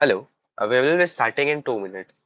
Hello, we will be starting in 2 minutes.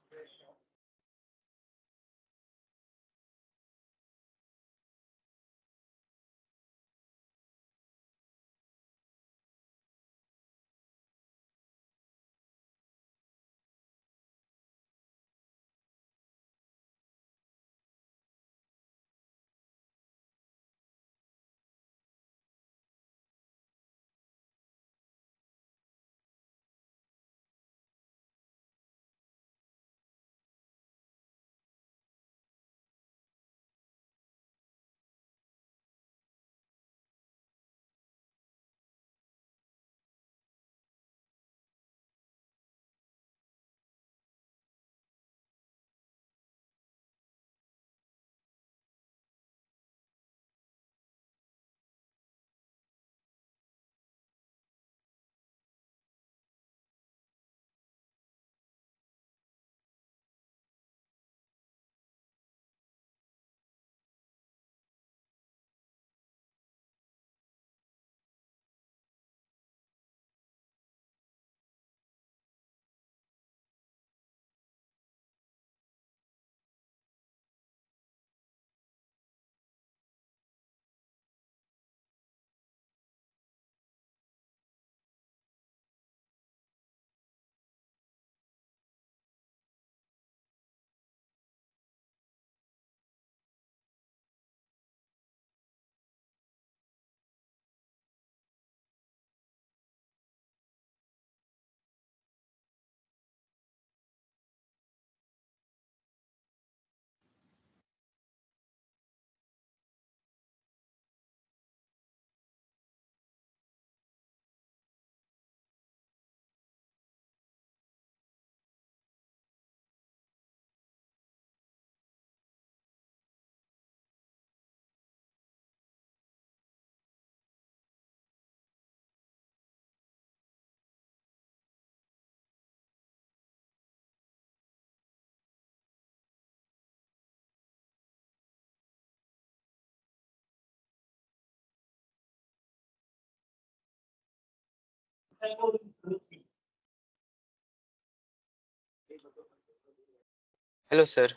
Hello, sir.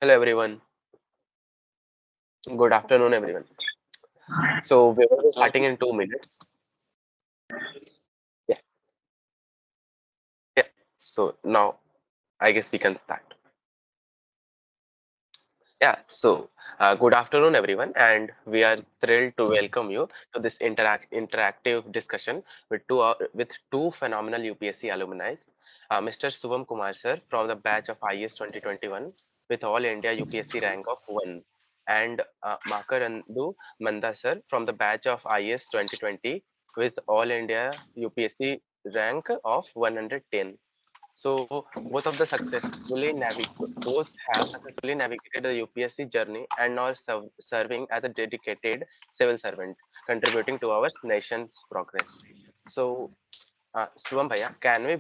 Hello, everyone. Good afternoon, everyone. So we will be starting in 2 minutes. Yeah, yeah. So now I guess we can start. Yeah. So good afternoon, everyone, and we are thrilled to welcome you to this interactive discussion with two phenomenal UPSC alumni, Mr. Shubham Kumar, sir, from the batch of IAS 2021 with All India UPSC rank of 1, and Makarandu Manda, sir, from the batch of IAS 2020 with All India UPSC rank of 110. So both of the both have successfully navigated the UPSC journey and now serving as a dedicated civil servant, contributing to our nation's progress. So, Shivam Bhaiya, can you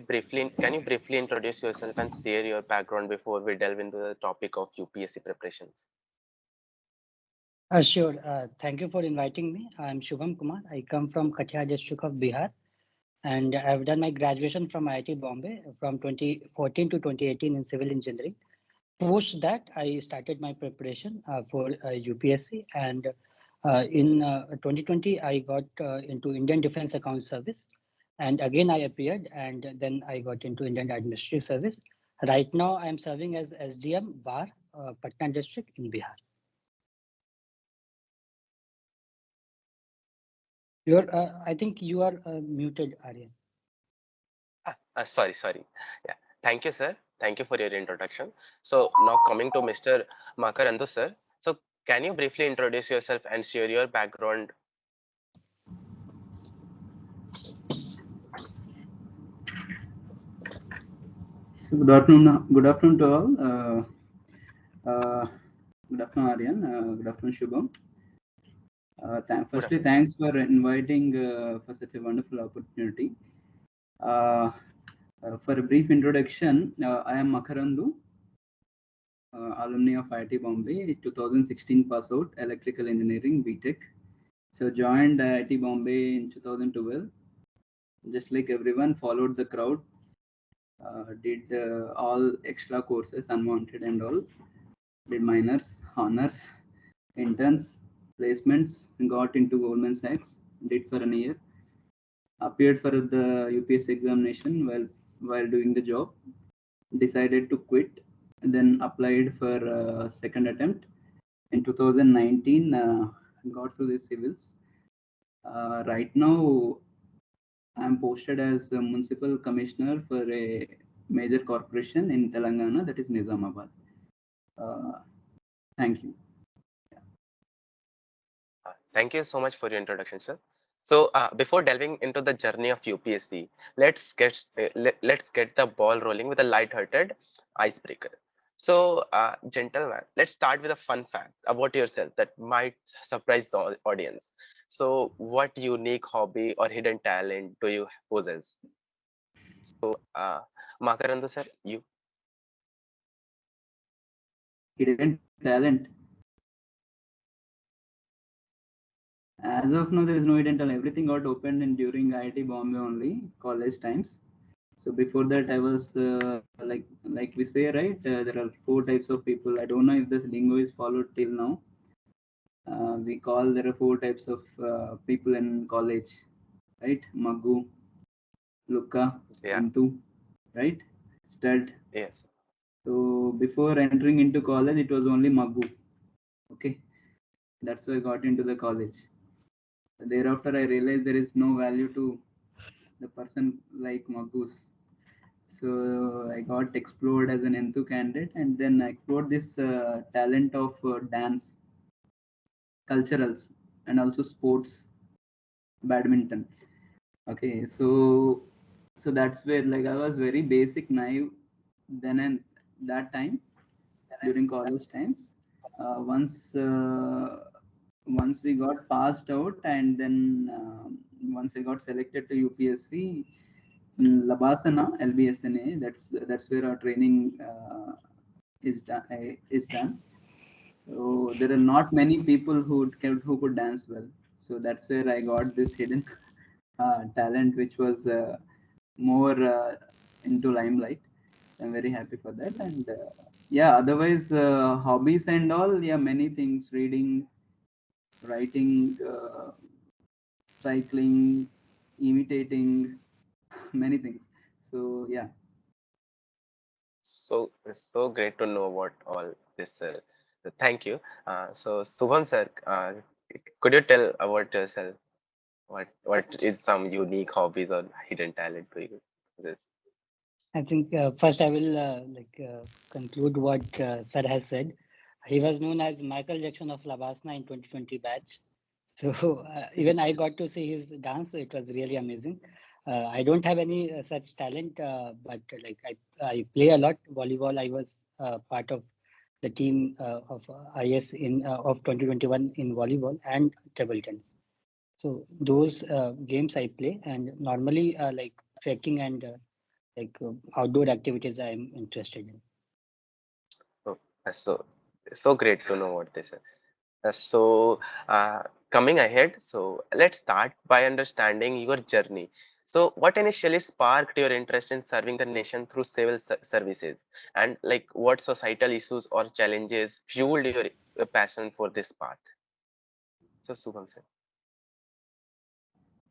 briefly introduce yourself and share your background before we delve into the topic of UPSC preparations? Sure. Thank you for inviting me. I'm Shubham Kumar. I come from Kathia district of Bihar, and I've done my graduation from IIT Bombay from 2014 to 2018 in civil engineering. Post that, I started my preparation for UPSC, and in 2020, I got into Indian Defence Account Service, and again I appeared, and then I got into Indian Administrative Service. Right now, I'm serving as SDM Bar, Patna district in Bihar. I think you are muted, Aryan. Sorry. Yeah. Thank you, sir. Thank you for your introduction. So now coming to Mr. Makarandu, sir. So can you briefly introduce yourself and share your background? So good afternoon to all. Uh, Good afternoon, Aryan. Good afternoon, Shubham. Good Firstly, afternoon, sir. thanks for inviting for such a wonderful opportunity. Uh, for a brief introduction, I am Makarandu, alumni of IIT Bombay, 2016 pass out, electrical engineering, BTech. So joined IIT Bombay in 2012. just like everyone, followed the crowd, did all extra courses, unwanted and all, did minors, honors, interns, placements, got into Goldman Sachs, did for an year, appeared for the UPSC examination while doing the job, decided to quit, and then applied for second attempt in 2019. Got through the civils. Right now, I'm posted as a municipal commissioner for a major corporation in Telangana, that is Nizamabad. Thank you. Thank you so much for your introduction, sir. So before delving into the journey of UPSC, let's get the ball rolling with a light-hearted icebreaker. So, gentlemen, let's start with a fun fact about yourself that might surprise the audience. So, what unique hobby or hidden talent do you possess? So, Makarandu sir, you. Hidden talent. As of now, there is no hidden talent. Everything got opened in during IIT Bombay only, college times. So before that, I was like we say, right? There are four types of people. I don't know if this lingo is followed till now. We call there are four types of people in college, right? Maggu, Luka, Yeah. Entu, right? Stud. Yes. So before entering into college, it was only Maggu. Okay, that's why I got into the college. Thereafter, I realized there is no value to the person like Maggus. So I got explored as an Entu candidate, and then I explored this talent of dance, culturals, and also sports, badminton. Okay, so that's where like I was very basic naive then and that time during college times. Once we got passed out, and then once I got selected to UPSC, Labasana LBSNA. That's where our training is done. Is done. So there are not many people who could dance well. So that's where I got this hidden talent, which was more into limelight. I'm very happy for that. And yeah, otherwise hobbies and all, yeah, many things: reading, writing, cycling, imitating, many things. So yeah. So great to know about all this, sir. So thank you. So Subham sir, could you tell about yourself? What is some unique hobbies or hidden talent to you? This. I think first I will conclude what Sir has said. He was known as Michael Jackson of Labasna in 2020 batch. So even I got to see his dance. So it was really amazing. I don't have any such talent, but I play a lot volleyball. I was part of the team of IS in of 2021 in volleyball and table tennis. So those games I play, and normally like trekking and outdoor activities I'm interested in. Oh, so great to know what this is. So coming ahead, so let's start by understanding your journey. So what initially sparked your interest in serving the nation through civil services, and like what societal issues or challenges fueled your passion for this path? So Subham sir.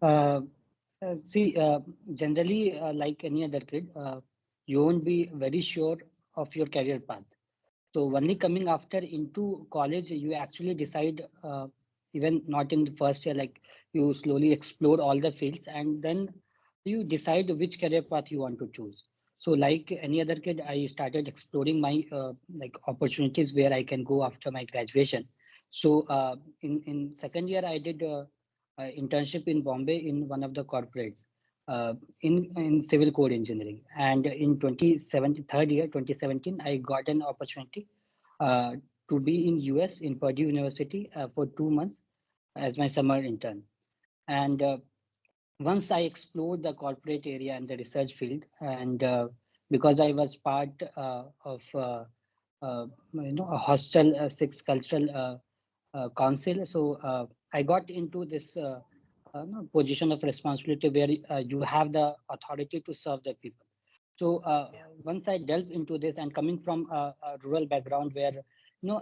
Uh, See, generally, like any other kid, you won't be very sure of your career path. So only coming after into college, you actually decide, even not in the first year, like you slowly explore all the fields and then you decide which career path you want to choose. So like any other kid, I started exploring my opportunities where I can go after my graduation. So in second year, I did internship in Bombay in one of the corporates in civil code engineering. And in 2017, third year, 2017, I got an opportunity uh, to be in US in Purdue University for 2 months as my summer intern. And once I explored the corporate area and the research field, and because I was part of a hostel six cultural council, so I got into this position of responsibility where you have the authority to serve the people. So once I delve into this, and coming from a rural background where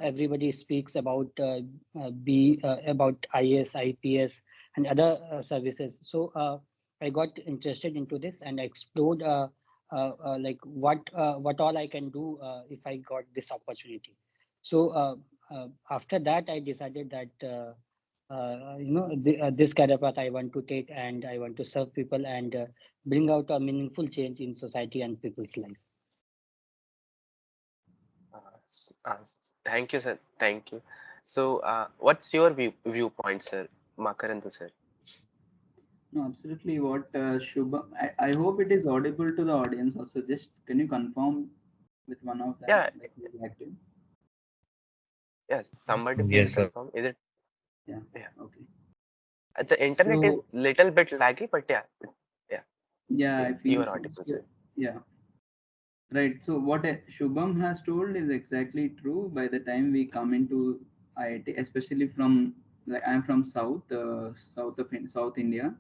everybody speaks about about IAS, IPS, and other services, so I got interested into this and I explored like what all I can do if I got this opportunity. So after that, I decided that this career path I want to take, and I want to serve people and bring out a meaningful change in society and people's life. Thank you, sir. Thank you. So, what's your viewpoint, sir? Makarandu, sir. No, absolutely. What Shubham, I hope it is audible to the audience also. Just can you confirm with one of them Yeah, that he is active? yes. Somebody please Yes, sir. confirm. Is it? Yeah. Yeah. Okay. The internet is So little bit laggy, but yeah, yeah. yeah, I You feel are so. audible, So sir. yeah, right. So what Shubham has told is exactly true. By the time we come into IIT, especially from, like, I'm from South India.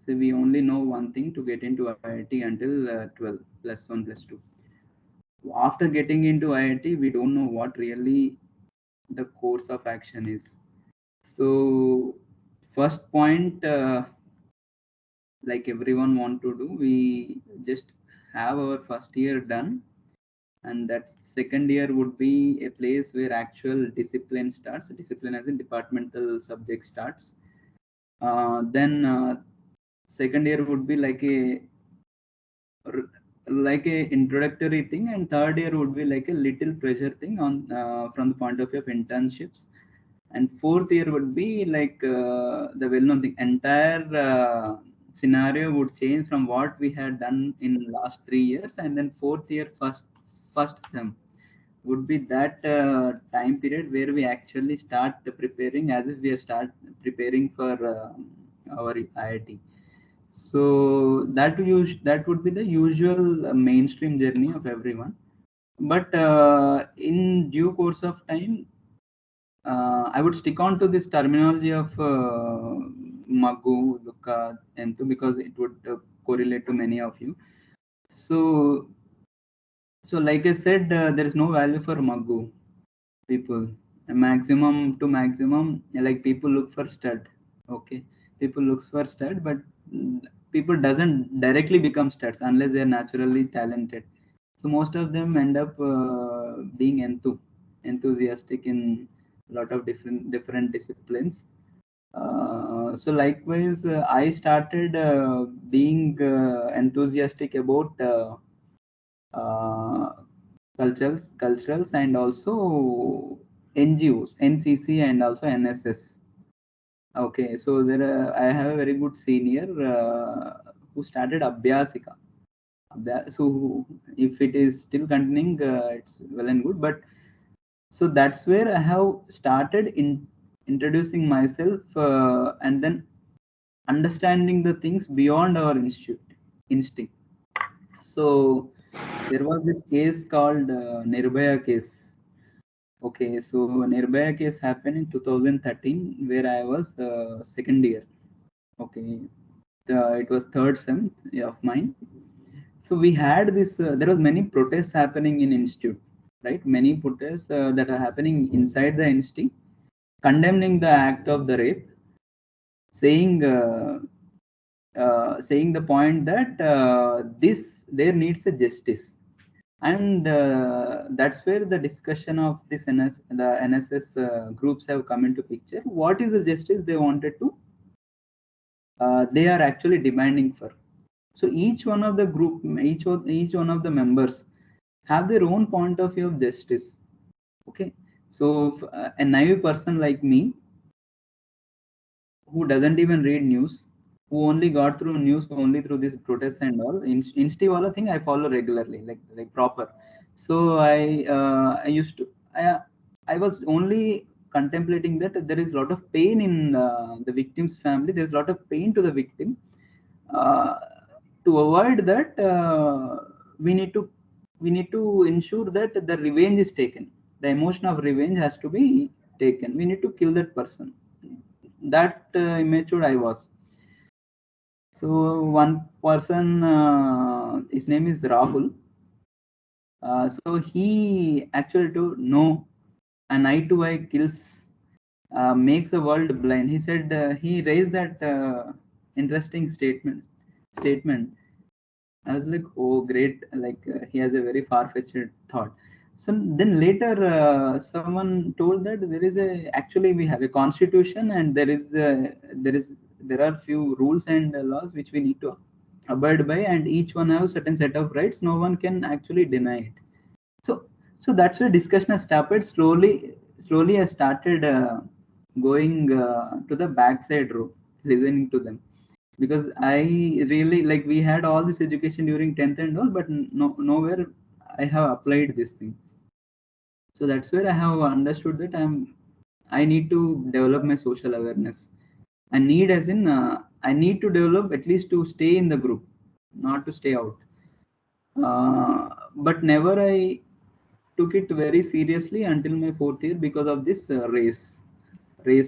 So we only know one thing to get into IIT until 12 plus 1 plus 2. After getting into IIT, we don't know what really the course of action is. So first point, like everyone want to do, we just have our first year done, and that second year would be a place where actual discipline starts. Discipline as in departmental subject starts. Then second year would be like a introductory thing, and third year would be like a little pressure thing on from the point of view of internships, and fourth year would be like the well-known thing. Entire scenario would change from what we had done in last 3 years, and then fourth year first sem would be that time period where we actually start preparing as if we are start preparing for our IIT. So that would be the usual mainstream journey of everyone. But in due course of time, I would stick on to this terminology of Maggu, Luka, Entu, because it would correlate to many of you. So, so like I said, there is no value for Maggu people. Maximum to maximum, like people look for stud. Okay, people looks for stud, but people doesn't directly become studs unless they're naturally talented. So most of them end up being enthusiastic in a lot of different disciplines. So likewise, I started being enthusiastic about uh, culturals, and also NGOs, NCC, and also NSS. Okay, so I have a very good senior who started Abhyasika. So if it is still continuing, it's well and good. But so that's where I have started in introducing myself, and then understanding the things beyond our instinct. So there was this case called Nirbhaya case. Okay, so Nirbhaya case happened in 2013, where I was second year. Okay, it was third sem of mine. So we had this. There was many protests happening in institute, right? Many protests that are happening inside the institute, condemning the act of the rape, saying saying the point that this there needs a justice, and that's where the discussion of the NSS groups have come into picture. What is the justice they wanted to? They are actually demanding for. So each one of the group, each one of the members have their own point of view of justice. Okay, so a naive person like me, who doesn't even read news, who only got through news only through this protests and all, insti wala thing I follow regularly, like proper. So I used to I was only contemplating that there is a lot of pain in the victim's family. There's a lot of pain to the victim. uh, to avoid that, we need to ensure that the revenge is taken. The emotion of revenge has to be taken. We need to kill that person. That immature I was. So one person, his name is Rahul. So he actually to know an eye to eye kills makes the world blind. He said he raised that interesting statement. I was like, oh, great! Like he has a very far-fetched thought. So then later, someone told that there is a actually we have a constitution and there are few rules and laws which we need to abide by, and each one has certain set of rights. No one can actually deny it. So so that's where discussion has started. Slowly, I started going to the backside row, listening to them because I really like we had all this education during 10th and all, but nowhere I have applied this thing. So that's where I have understood that I need to develop my social awareness. I need as in I need to develop at least to stay in the group, not to stay out. But never I took it very seriously until my fourth year because of this race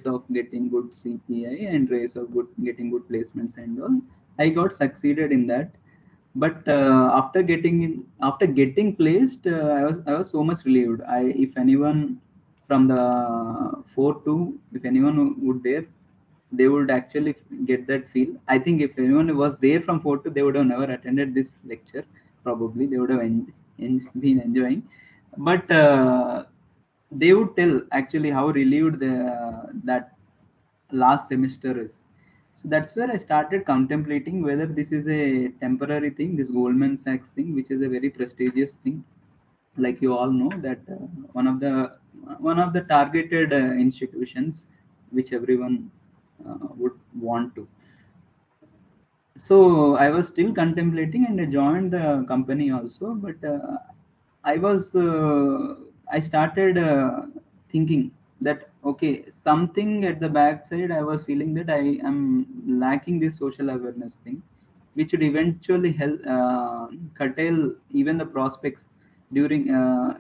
of getting good CPI and race of getting good placements and all. I got succeeded in that, but after getting placed, I was so much relieved. I if anyone from the 4-2, if anyone would there, they would actually get that feel. I think if anyone was there from 4-2, they would have never attended this lecture. Probably they would have been enjoying, but they would tell actually how relieved that last semester is. So that's where I started contemplating whether this is a temporary thing, this Goldman Sachs thing, which is a very prestigious thing. Like you all know that one of the targeted institutions which everyone would want to. So I was still contemplating and I joined the company also, but I started thinking that okay, something at the backside I was feeling that I am lacking this social awareness thing, which would eventually help curtail even the prospects during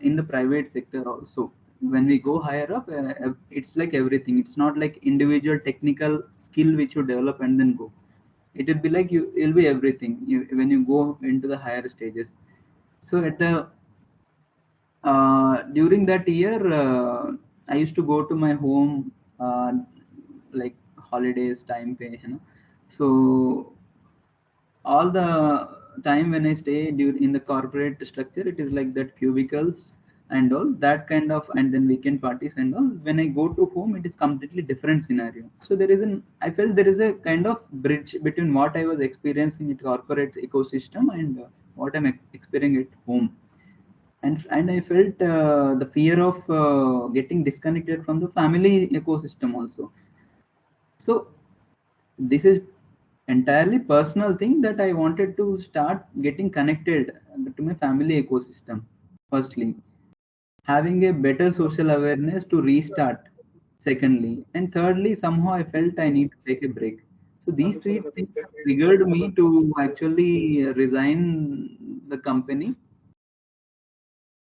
in the private sector also. When we go higher up, it's like everything. It's not like individual technical skill which you develop and then go. It will be like it'll be everything when you go into the higher stages. So at the during that year, I used to go to my home like holidays time pay, so all the time when I stay in the corporate structure, it is like that cubicles and all that kind of, and then weekend parties and all. When I go to home, it is completely different scenario. So I felt there is a kind of bridge between what I was experiencing in corporate ecosystem and what I'm experiencing at home. And I felt the fear of getting disconnected from the family ecosystem also. So this is entirely personal thing that I wanted to start getting connected to my family ecosystem. Firstly, having a better social awareness to restart. Secondly, and thirdly, somehow I felt I need to take a break. So these three things have triggered me to actually resign the company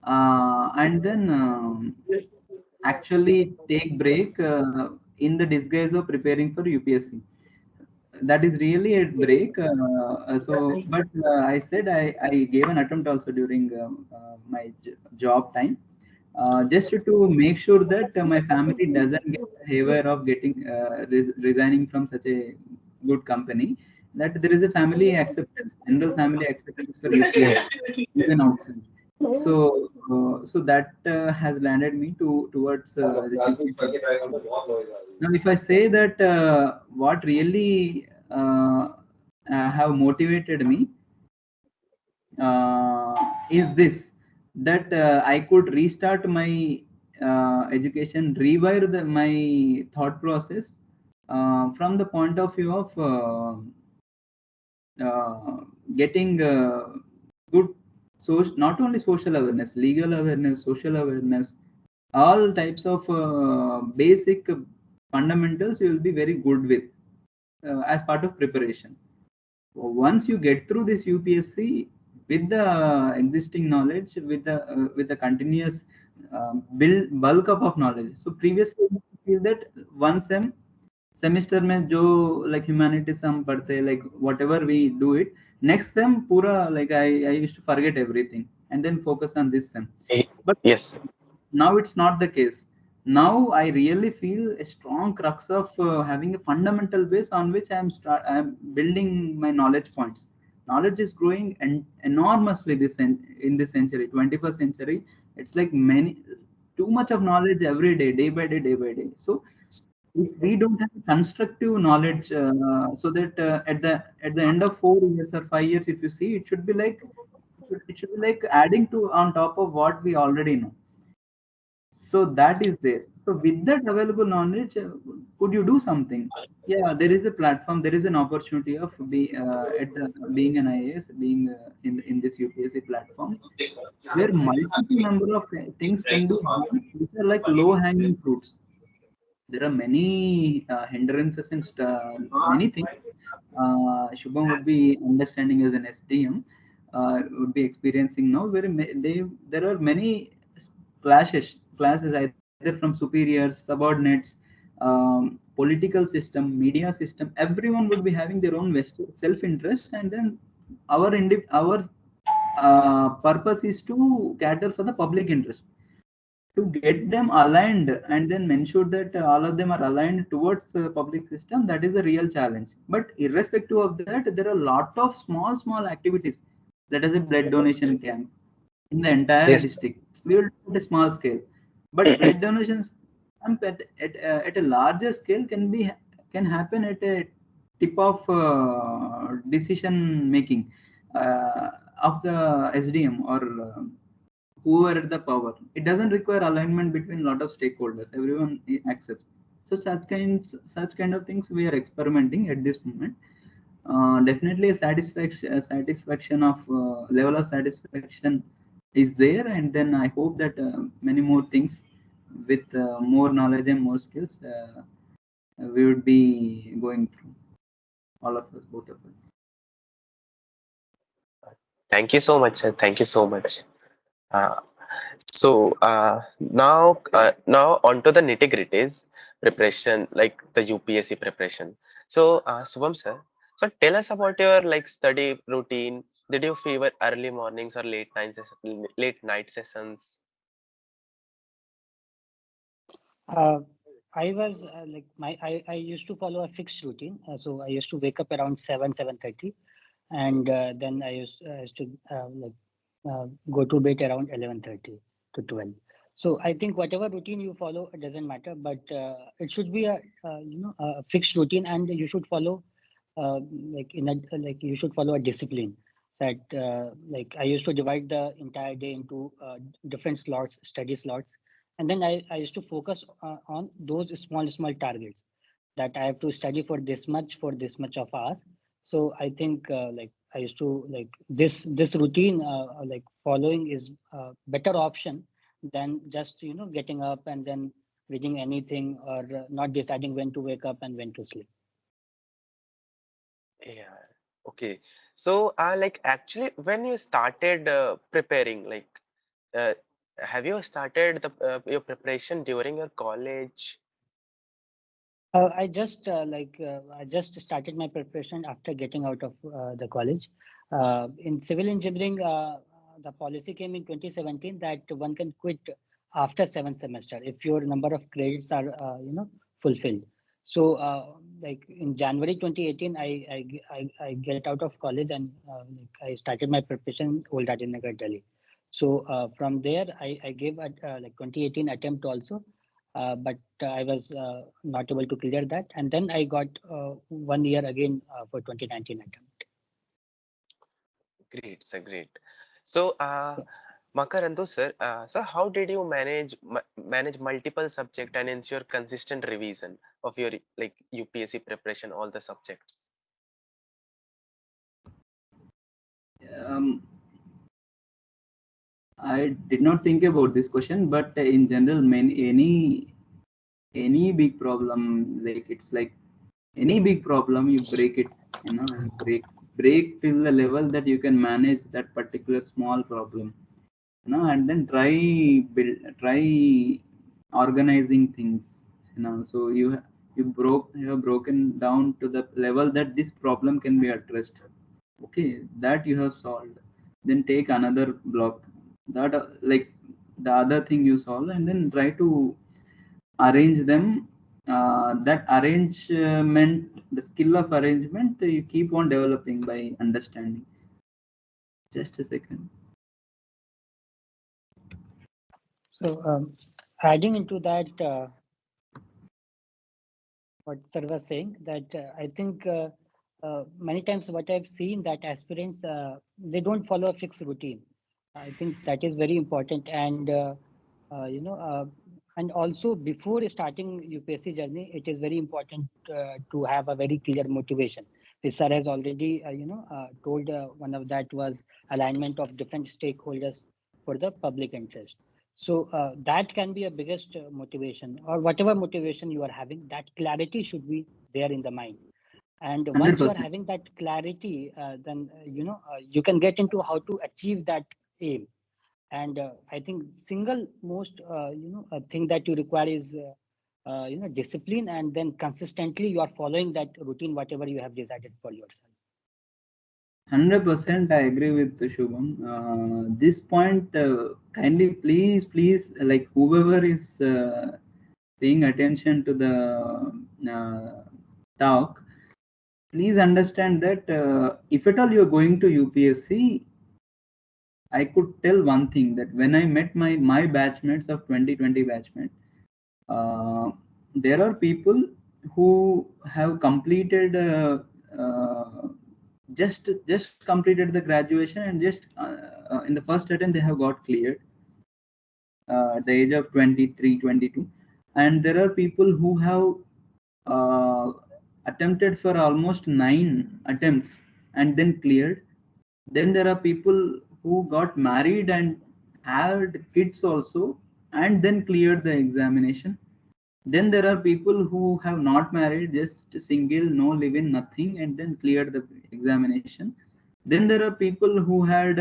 and then actually take break in the disguise of preparing for UPSC. That is really a break. But I said I gave an attempt also during my job time, just to make sure that my family doesn't get the favor of getting resigning from such a good company. That there is a family acceptance, general family acceptance for UPSC, even outside. So that has landed me towards this UPSC preparation. Now, if I say that what really have motivated me is this, that I could restart my education, rewire my thought process from the point of view of getting good, so not only social awareness, legal awareness, social awareness, all types of basic fundamentals you will be very good with as part of preparation. Once you get through this UPSC with the existing knowledge, with the continuous build bulk up of knowledge. So previously, I feel that one sem semester में जो like humanities हम पढ़ते like whatever we do it, next sem पूरा like I used to forget everything and then focus on this sem. But Yes. now it's not the case. Now I really feel a strong crux of having a fundamental base on which I'm building my knowledge points. Knowledge is growing and enormously in this century, 21st century. It's like many too much of knowledge every day, day by day, day by day. So if we don't have constructive knowledge, so that at the end of 4 years or 5 years, if you see, it should be like adding to on top of what we already know. So that is there. So with that available knowledge, could you do something? Yeah, there is a platform, there is an opportunity of being an IAS, being in this UPSC platform, where multiple number of things can be done, which are like low hanging fruits. There are many hindrances and many things. Shubham would be understanding as an SDM, would be experiencing now. There are many classes either from superiors, subordinates, political system, media system. Everyone would be having their own self-interest, and then our purpose is to cater for the public interest, to get them aligned and then ensure that all of them are aligned towards the public system. That is a real challenge. But irrespective of that, there are a lot of small activities. That is a blood donation camp in the entire Yes. district. We will do it at a small scale, but blood donations camp at a larger scale can happen at a tip of decision making of the SDM or whoever at the power. It doesn't require alignment between a lot of stakeholders. Everyone accepts. So such kind of things we are experimenting at this moment. Definitely a satisfaction of level of satisfaction is there, and then I hope that many more things with more knowledge and more skills we would be going through, all of us, both of us. Thank you so much, sir. Thank you so much. Uh, now onto the nitty gritties preparation, like the UPSC preparation. So, Subham sir, so tell us about your like study routine. Did you favor early mornings or late night sessions? Uh, I was I used to follow a fixed routine. So I used to wake up around 7:30, and then I used to go to bed around 11:30 to 12. So I think whatever routine you follow, it doesn't matter, but it should be a fixed routine, and you should follow you should follow a discipline. That like I used to divide the entire day into different slots, study slots, and then I used to focus on those small targets that I have to study for this much of hours. So I think I used to like this routine like following is a better option than just getting up and then reading anything or not deciding when to wake up and when to sleep. Yeah. Okay. So, like actually, when you started preparing, like, uh, have you started your preparation during your college? I just started my preparation after getting out of the college. In civil engineering, the policy came in 2017 that one can quit after seventh semester if your number of credits are fulfilled. So like in January 2018, I get out of college and I started my preparation in Old Nagar, Delhi. So from there, I gave a 2018 attempt also, but I was not able to clear that. And then I got 1 year again for 2019 attempt. Great, sir, great. So, Makarandu sir, sir, how did you manage multiple subject and ensure consistent revision of your like UPSC preparation, all the subjects? Um, I did not think about this question, but in general, any big problem, like it's like any big problem, you break it, and break till the level that you can manage that particular small problem, and then try organizing things, so you have broken down to the level that this problem can be addressed. Okay, that you have solved. Then take another block, that like the other thing you solve, and then try to arrange them. That arrangement, the skill of arrangement, you keep on developing by understanding. Just a second. So adding into that, what sir was saying, that I think many times what I've seen that aspirants, they don't follow a fixed routine. I think that is very important. And you know, and also before starting UPSC journey, it is very important to have a very clear motivation. The sir has already told one of that was alignment of different stakeholders for the public interest. So that can be a biggest motivation, or whatever motivation you are having, that clarity should be there in the mind. And once you are 100%. having that clarity, then you can get into how to achieve that aim. And I think single most thing that you require is discipline, and then consistently you are following that routine whatever you have decided for yourself. 100% I agree with Shubham. This point, kindly please, like whoever is paying attention to the talk, please understand that if at all you're going to UPSC, I could tell one thing, that when I met my batchmates of 2020 batchmate, uh, there are people who have completed just completed the graduation, and just in the first attempt they have got cleared at the age of 23, 22. And there are people who have uh, attempted for almost 9 attempts and then cleared. Then there are people who got married and had kids also, and then cleared the examination. Then there are people who have not married, just single, no living, nothing, and then cleared the examination. Then there are people who had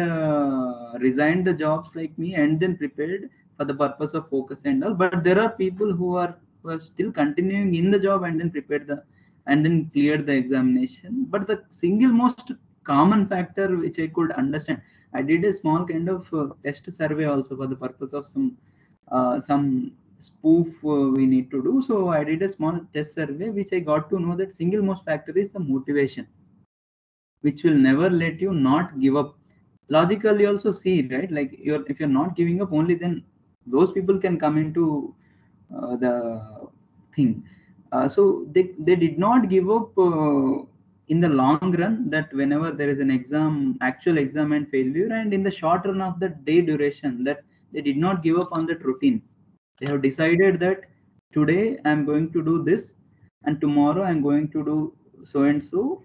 resigned the jobs like me and then prepared for the purpose of focus and all. But there are people who are still continuing in the job and then prepared the and then cleared the examination. But the single most common factor which I could understand, I did a small kind of test survey also for the purpose of some spoof we need to do. So I did a small test survey, which I got to know that single most factor is the motivation, which will never let you not give up. Logically also see, right, like if you're not giving up, only then those people can come into the thing. So they did not give up in the long run, that whenever there is an exam, actual exam and failure, and in the short run of the day duration, that they did not give up on that routine. They have decided that today I'm going to do this, and tomorrow I'm going to do so and so,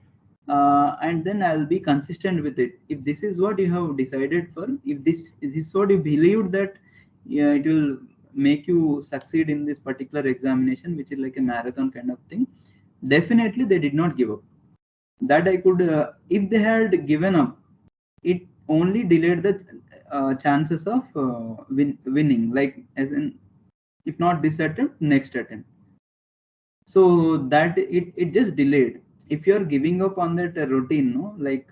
and then I'll be consistent with it. If this is what you have decided for, if this is what you believed that, yeah, it will make you succeed in this particular examination, which is like a marathon kind of thing, definitely they did not give up. That I could, if they had given up, it only delayed the chances of winning, like as in, if not this attempt, next attempt. So that it just delayed. If you're giving up on that routine, no, like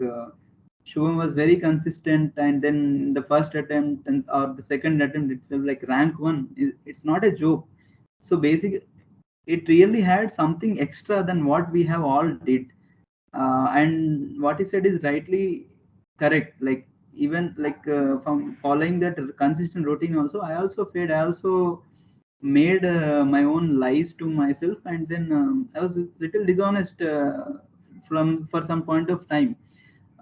Shubham was very consistent, and then the first attempt and or the second attempt itself, like rank one, is it's not a joke. So basically, it really had something extra than what we have all did. And what he said is rightly correct. Like even like from following that consistent routine, also I also failed. I also made my own lies to myself, and then I was a little dishonest from for some point of time,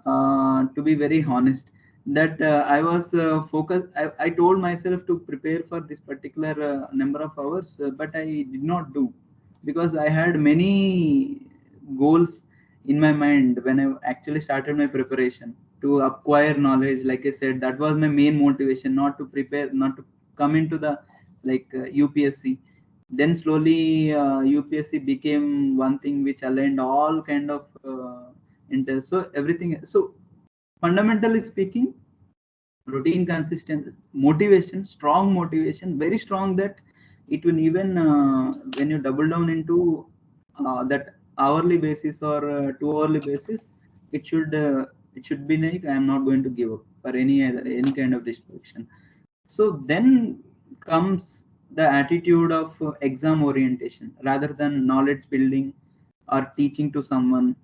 to be very honest, that I was focused. I told myself to prepare for this particular number of hours, but I did not do, because I had many goals in my mind when I actually started my preparation to acquire knowledge. Like I said, that was my main motivation, not to prepare, not to come into the like UPSC. Then slowly UPSC became one thing which aligned all kind of interests. So everything. So fundamentally speaking, routine, consistent motivation, strong motivation, very strong, that it will even when you double down into that hourly basis or 2 hourly basis, it should be like I am not going to give up for any kind of distraction. So then comes the attitude of exam orientation rather than knowledge building or teaching to someone.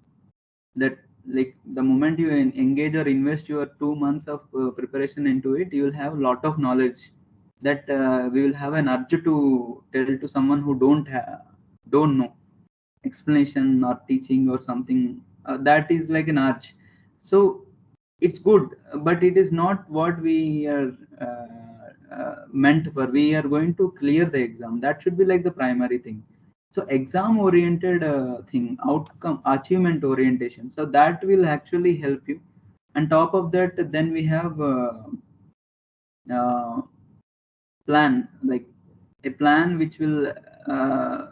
That, like, the moment you engage or invest your 2 months of preparation into it, you will have a lot of knowledge that we will have an urge to tell to someone who don't know explanation or teaching or something. That is like an urge. So it's good, but it is not what we are meant for. We are going to clear the exam. That should be like the primary thing. So exam oriented thing, outcome achievement orientation, so that will actually help you. On top of that, then we have uh, plan, like a plan which will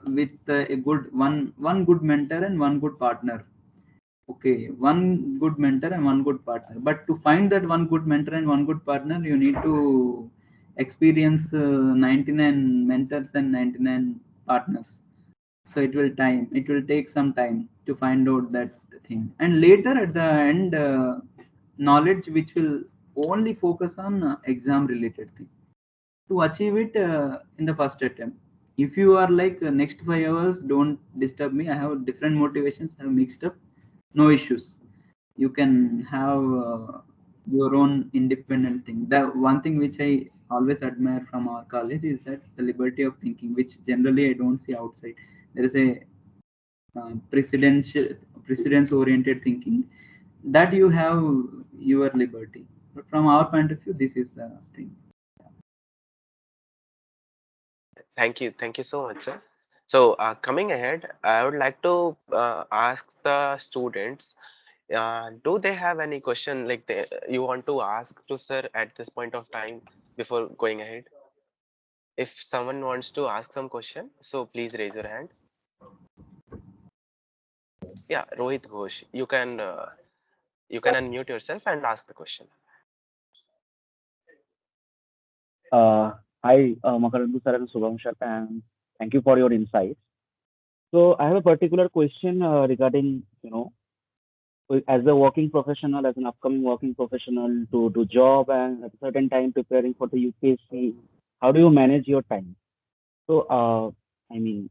with a good one good mentor and one good partner. Okay, one good mentor and one good partner, but to find that one good mentor and one good partner, you need to experience 99 mentors and 99 partners. So it will take some time to find out that thing, and later at the end, knowledge which will only focus on exam related thing to achieve it in the first attempt. If you are like, next 5 hours don't disturb me, I have different motivations, I have mixed up, no issues. You can have your own independent thing. The one thing which I always admire from our college is that the liberty of thinking, which generally I don't see outside. There is a presidential precedence oriented thinking, that you have your liberty. But from our point of view, this is the thing. Thank you so much, sir. So, coming ahead, I would like to ask the students, do they have any question like you want to ask to sir at this point of time before going ahead? If someone wants to ask some question, so please raise your hand. Yeah, Rohit Ghosh, you can unmute yourself and ask the question. Hi, Makarandu sir and Shubham sir, and thank you for your insights. So I have a particular question regarding, as a working professional, as an upcoming working professional to do job and at a certain time preparing for the UPSC, how do you manage your time? So, I mean,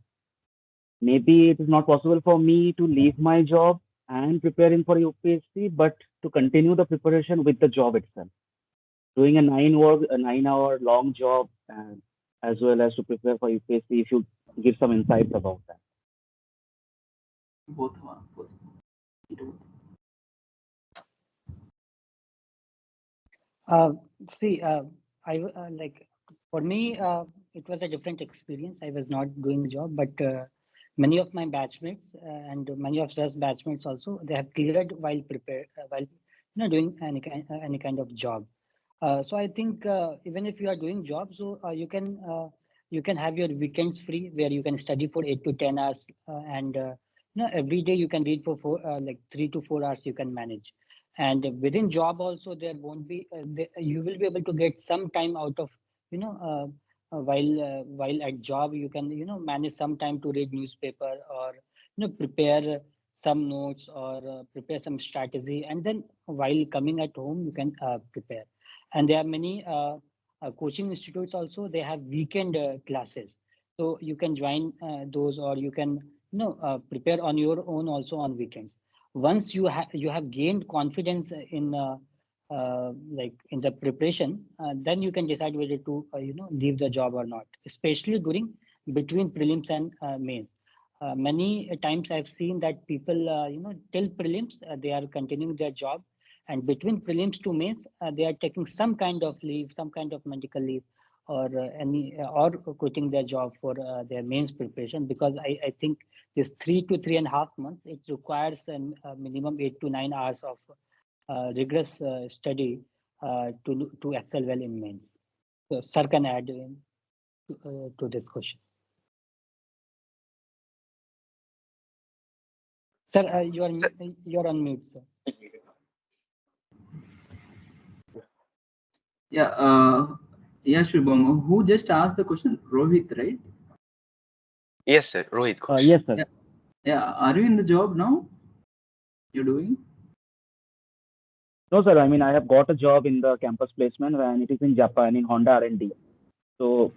maybe it is not possible for me to leave my job and preparing for UPSC, but to continue the preparation with the job itself. Doing a 9 hour long job and as well as to prepare for UPSC, if you give some insights about that. Both, both. Uh, See, like for me, it was a different experience. I was not doing job, but many of my batchmates and many of us batchmates also, they have cleared while while doing any kind of job. So I think even if you are doing job, so you can have your weekends free where you can study for 8 to 10 hours, and every day you can read for like 3 to 4 hours you can manage. And within job also there won't be you will be able to get some time out of you know while at job you can manage some time to read newspaper or prepare some notes or prepare some strategy, and then while coming at home you can prepare. And there are many coaching institutes also, they have weekend classes, so you can join those, or you can prepare on your own also on weekends. Once you have gained confidence in like in the preparation, then you can decide whether to leave the job or not, especially during between prelims and mains. Many times I've seen that people till prelims they are continuing their job, and between prelims to mains they are taking some kind of leave, some kind of medical leave, or any or quitting their job for their mains preparation, because I think this 3 to 3.5 months, it requires a minimum 8 to 9 hours of rigorous study to excel well in mains. So sir can add in to this question. Sir, you're on mute, sir. Yeah, yeah, Shubham. Who just asked the question? Rohit, right? Yes, sir, Rohit Ghosh. Yes, sir. Yeah. Yeah, are you in the job now? You're doing? No, sir. I mean, I have got a job in the campus placement, and it is in Japan in Honda R&D. So,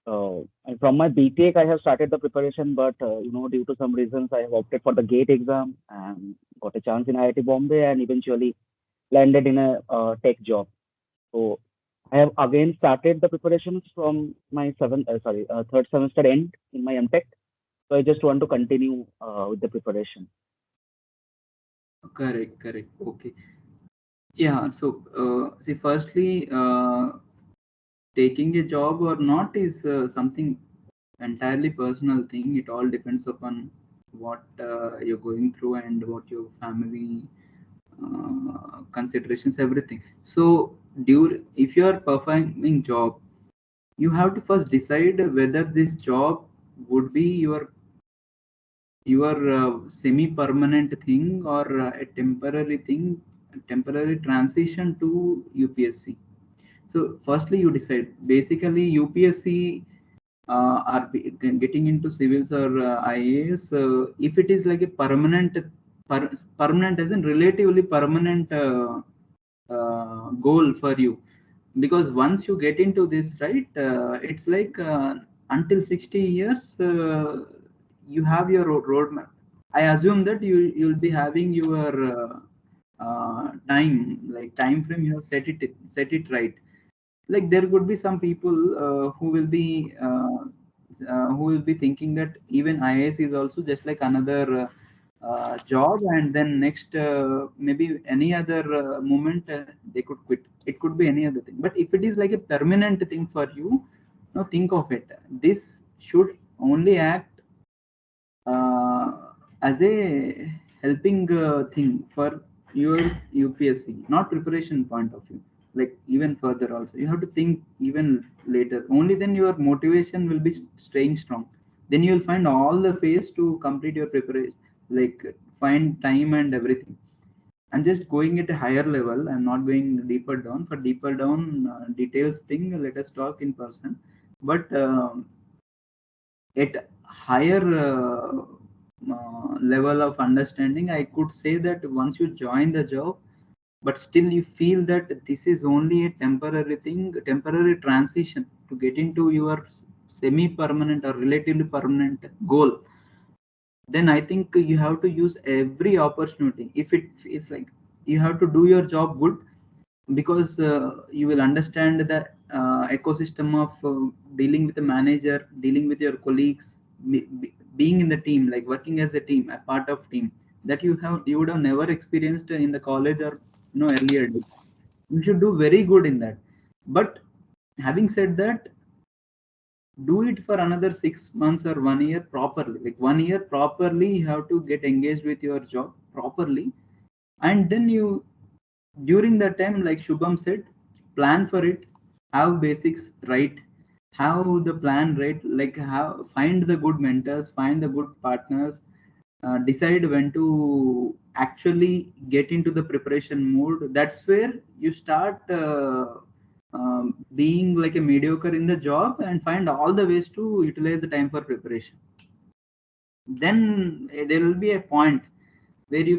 and from my BTech, I have started the preparation, but due to some reasons, I have opted for the GATE exam and got a chance in IIT Bombay, and eventually landed in a tech job. So, I have again started the preparations from my third semester end in my MTech. So, I just want to continue with the preparation. Correct, correct. Okay. Yeah, so see, firstly, taking a job or not is something entirely personal thing. It all depends upon what you're going through and what your family considerations, everything. So, if you are performing job, you have to first decide whether this job would be your semi-permanent thing or a temporary thing, a temporary transition to UPSC. So firstly, you decide. Basically, UPSC getting into civils or IAS. If it is like a permanent as in relatively permanent goal for you, because once you get into this, right, it's like until 60 years, you have your roadmap. I assume that you'll be having your time frame. You have set it right. Like there could be some people who will be thinking that even IAS is also just like another job, and then next maybe any other moment they could quit. It could be any other thing, but if it is like a permanent thing for you, now think of it. This should only act as a helping thing for your UPSC, not preparation point of view. Like even further also, you have to think even later. Only then your motivation will be staying strong. Then you will find all the phase to complete your preparation, like find time and everything. I'm just going at a higher level. I'm not going deeper down. For deeper down details thing, let us talk in person. But at higher level of understanding, I could say that once you join the job, but still you feel that this is only a temporary thing, temporary transition to get into your semi permanent or relatively permanent goal, then I think you have to use every opportunity. If it is like you have to do your job good, because you will understand the ecosystem of dealing with the manager, dealing with your colleagues, being in the team, like working as a team, a part of team that you would have never experienced in the college or earlier days. You should do very good in that. But having said that, do it for another 6 months or 1 year properly. Like 1 year properly, you have to get engaged with your job properly, and then you, during that time, like Shubham said, plan for it, have basics right, have the plan right, like have find the good mentors, find the good partners, decide when to actually get into the preparation mode. That's where you start being like a mediocre in the job and find all the ways to utilize the time for preparation. Then there will be a point where you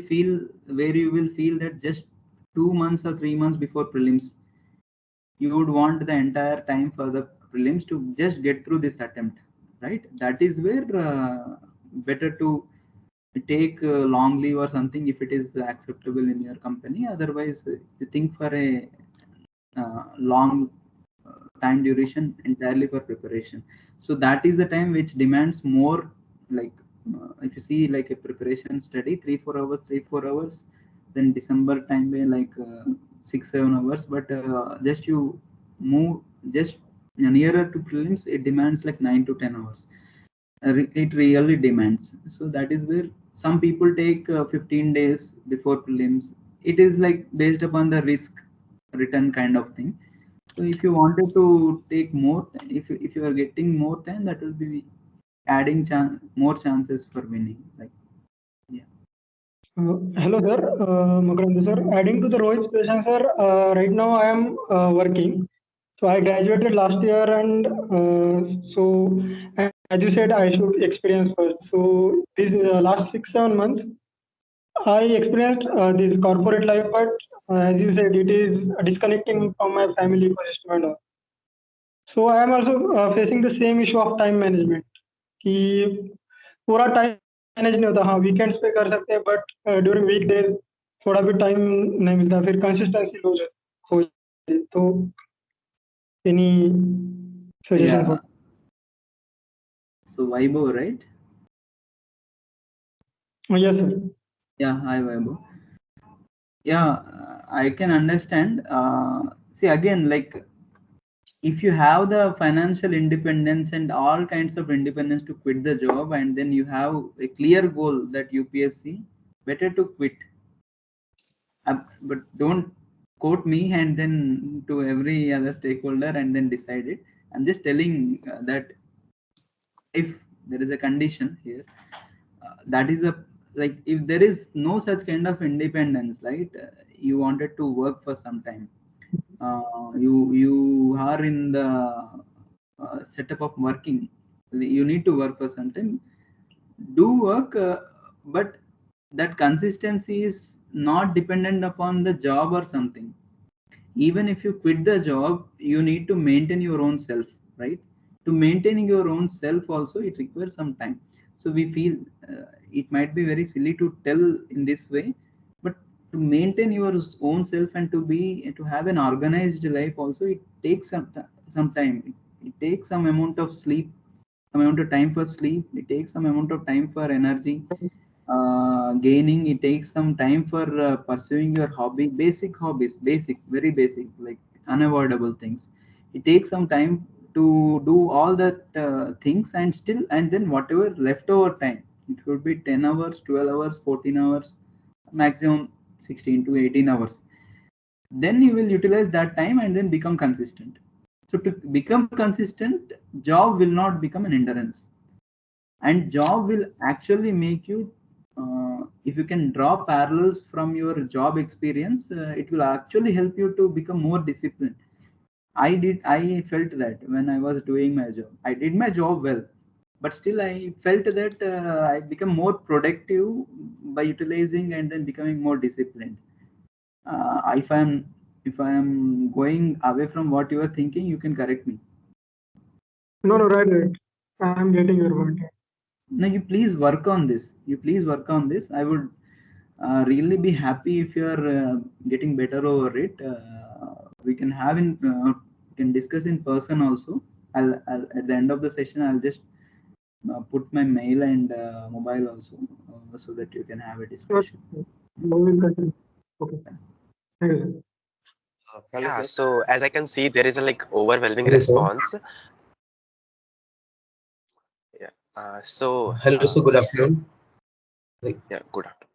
will feel that just 2 months or 3 months before prelims, you would want the entire time for the prelims to just get through this attempt, right? That is where better to take long leave or something if it is acceptable in your company. Otherwise, you think for a long time duration entirely for preparation. So that is the time which demands more, like if you see like a preparation study, 3 4 hours, 3 4 hours, then December time by like 6 7 hours. But just you move just nearer to prelims, it demands like 9 to 10 hours. It really demands. So that is where some people take 15 days before prelims. It is like based upon the risk return kind of thing. So if you wanted to take more, if you are getting more time, that will be adding more chances for winning. Like yeah. Hello, sir. Makarandu, sir. Adding to the Rohit's question, sir, right now I am working. So I graduated last year, and so as you said, I should experience first. So this last 6 7 months, I experienced this corporate life, but as you said, it is disconnecting from my family ecosystem and all. So I am also facing the same issue of time management. कि पूरा time manage नहीं होता हाँ weekends पे कर सकते हैं but during weekdays थोड़ा भी टाइम नहीं मिलता फिर कंसिस्टेंसी हो जाती है तो any suggestion Yeah. For So Vaibhav, right? Yes sir Yeah, hi Vaibhav. Yeah, I can understand. See again, like if you have the financial independence and all kinds of independence to quit the job, and then you have a clear goal that UPSC, better to quit. But don't quote me and then to every other stakeholder and then decide it. I'm just telling that if there is a condition here, that is a, like if there is no such kind of independence, right? You wanted to work for some time. You are in the setup of working. You need to work for some time. Do work, but that consistency is not dependent upon the job or something. Even if you quit the job, you need to maintain your own self, right? To maintaining your own self also, it requires some time. So we feel it might be very silly to tell in this way, but to maintain your own self and to have an organized life also, it takes some time. It takes some amount of sleep, some amount of time for sleep. It takes some amount of time for energy gaining. It takes some time for pursuing your hobby, basic hobbies, basic, very basic, like unavoidable things. It takes some time to do all that things, and still, and then whatever leftover time, it could be 10 hours, 12 hours, 14 hours, maximum 16 to 18 hours. Then you will utilize that time and then become consistent. So to become consistent, job will not become an endurance, and job will actually make you, if you can draw parallels from your job experience, it will actually help you to become more disciplined. I felt that when I was doing my job, I did my job well, but still I felt that I become more productive by utilizing and then becoming more disciplined. If I am going away from what you are thinking, you can correct me. no right I am getting your point. No, you please work on this. You please work on this. I would really be happy if you are getting better over it. We can have we can discuss in person also. I'll at the end of the session, I'll just put my mail and mobile also, so that you can have a Sure. discussion. We will continue. Okay, thank you sir. Yeah, so as I can see, there is a like overwhelming Hello, sir. response. Yeah. Hello, so good afternoon. Like, Yeah, good afternoon.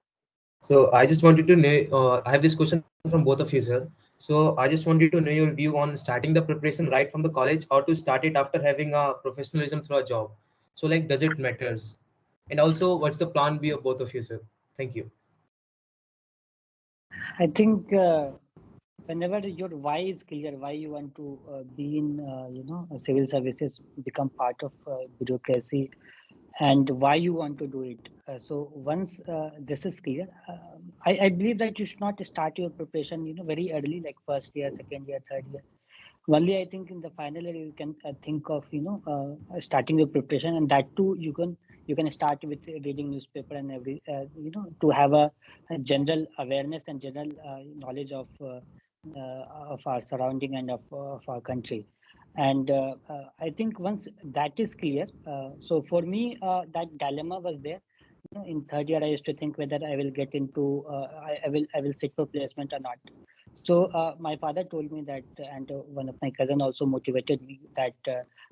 so I just wanted to know, I have this question from both of you, sir. So I just wanted to know your view on starting the preparation right from the college or to start it after having a professionalism through a job. So like, does it matters? And also, what's the plan B of both of you, sir? Thank you. I think whenever your why is clear, why you want to be in, civil services, become part of bureaucracy, and why you want to do it. So once this is clear, I believe that you should not start your preparation, very early, like first year, second year, third year. Only I think in the final year you can think of starting your preparation, and that too you can start with reading newspaper and every to have a general awareness and general knowledge of our surrounding and of our country. And I think once that is clear, so for me that dilemma was there. In third year I used to think whether I will get into I will sit for placement or not. So my father told me that, and one of my cousin also motivated me that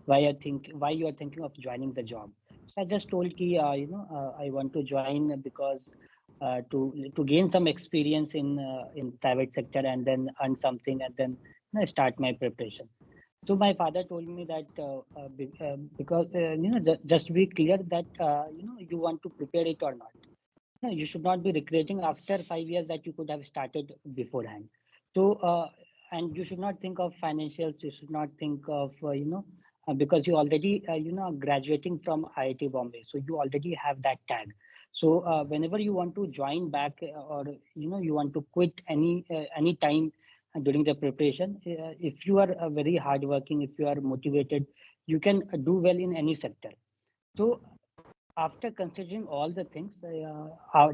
why you are thinking of joining the job. So I just told ki I want to join because to gain some experience in private sector and then earn something and then start my preparation. So my father told me that because just be clear that you want to prepare it or not. No, you should not be regretting after 5 years that you could have started beforehand. So and you should not think of financials. You should not think of because you already graduating from IIT Bombay, so you already have that tag. So whenever you want to join back or you want to quit any time during the preparation, if you are very hardworking, if you are motivated, you can do well in any sector. So after considering all the things,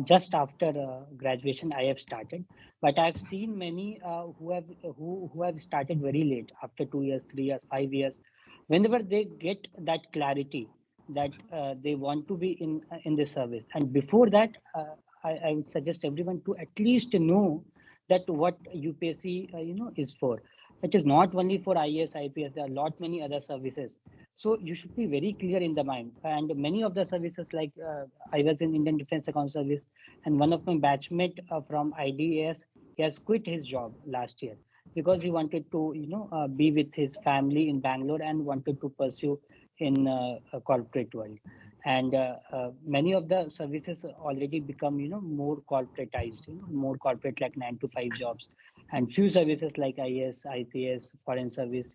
just after graduation, I have started. But I've seen many who have started very late, after 2 years, 3 years, 5 years. Whenever they get that clarity that they want to be in the service, and before that, I would suggest everyone to at least know that what UPSC is for. It is not only for IAS, IPS. There are a lot many other services, so you should be very clear in the mind. And many of the services, like I was in Indian Defense Account Service, and one of my batchmate from IDAS, he has quit his job last year because he wanted to, be with his family in Bangalore and wanted to pursue in a corporate world. And many of the services already become, more corporatized, more corporate, like 9 to 5 jobs. And few services like IAS, IPS, foreign service,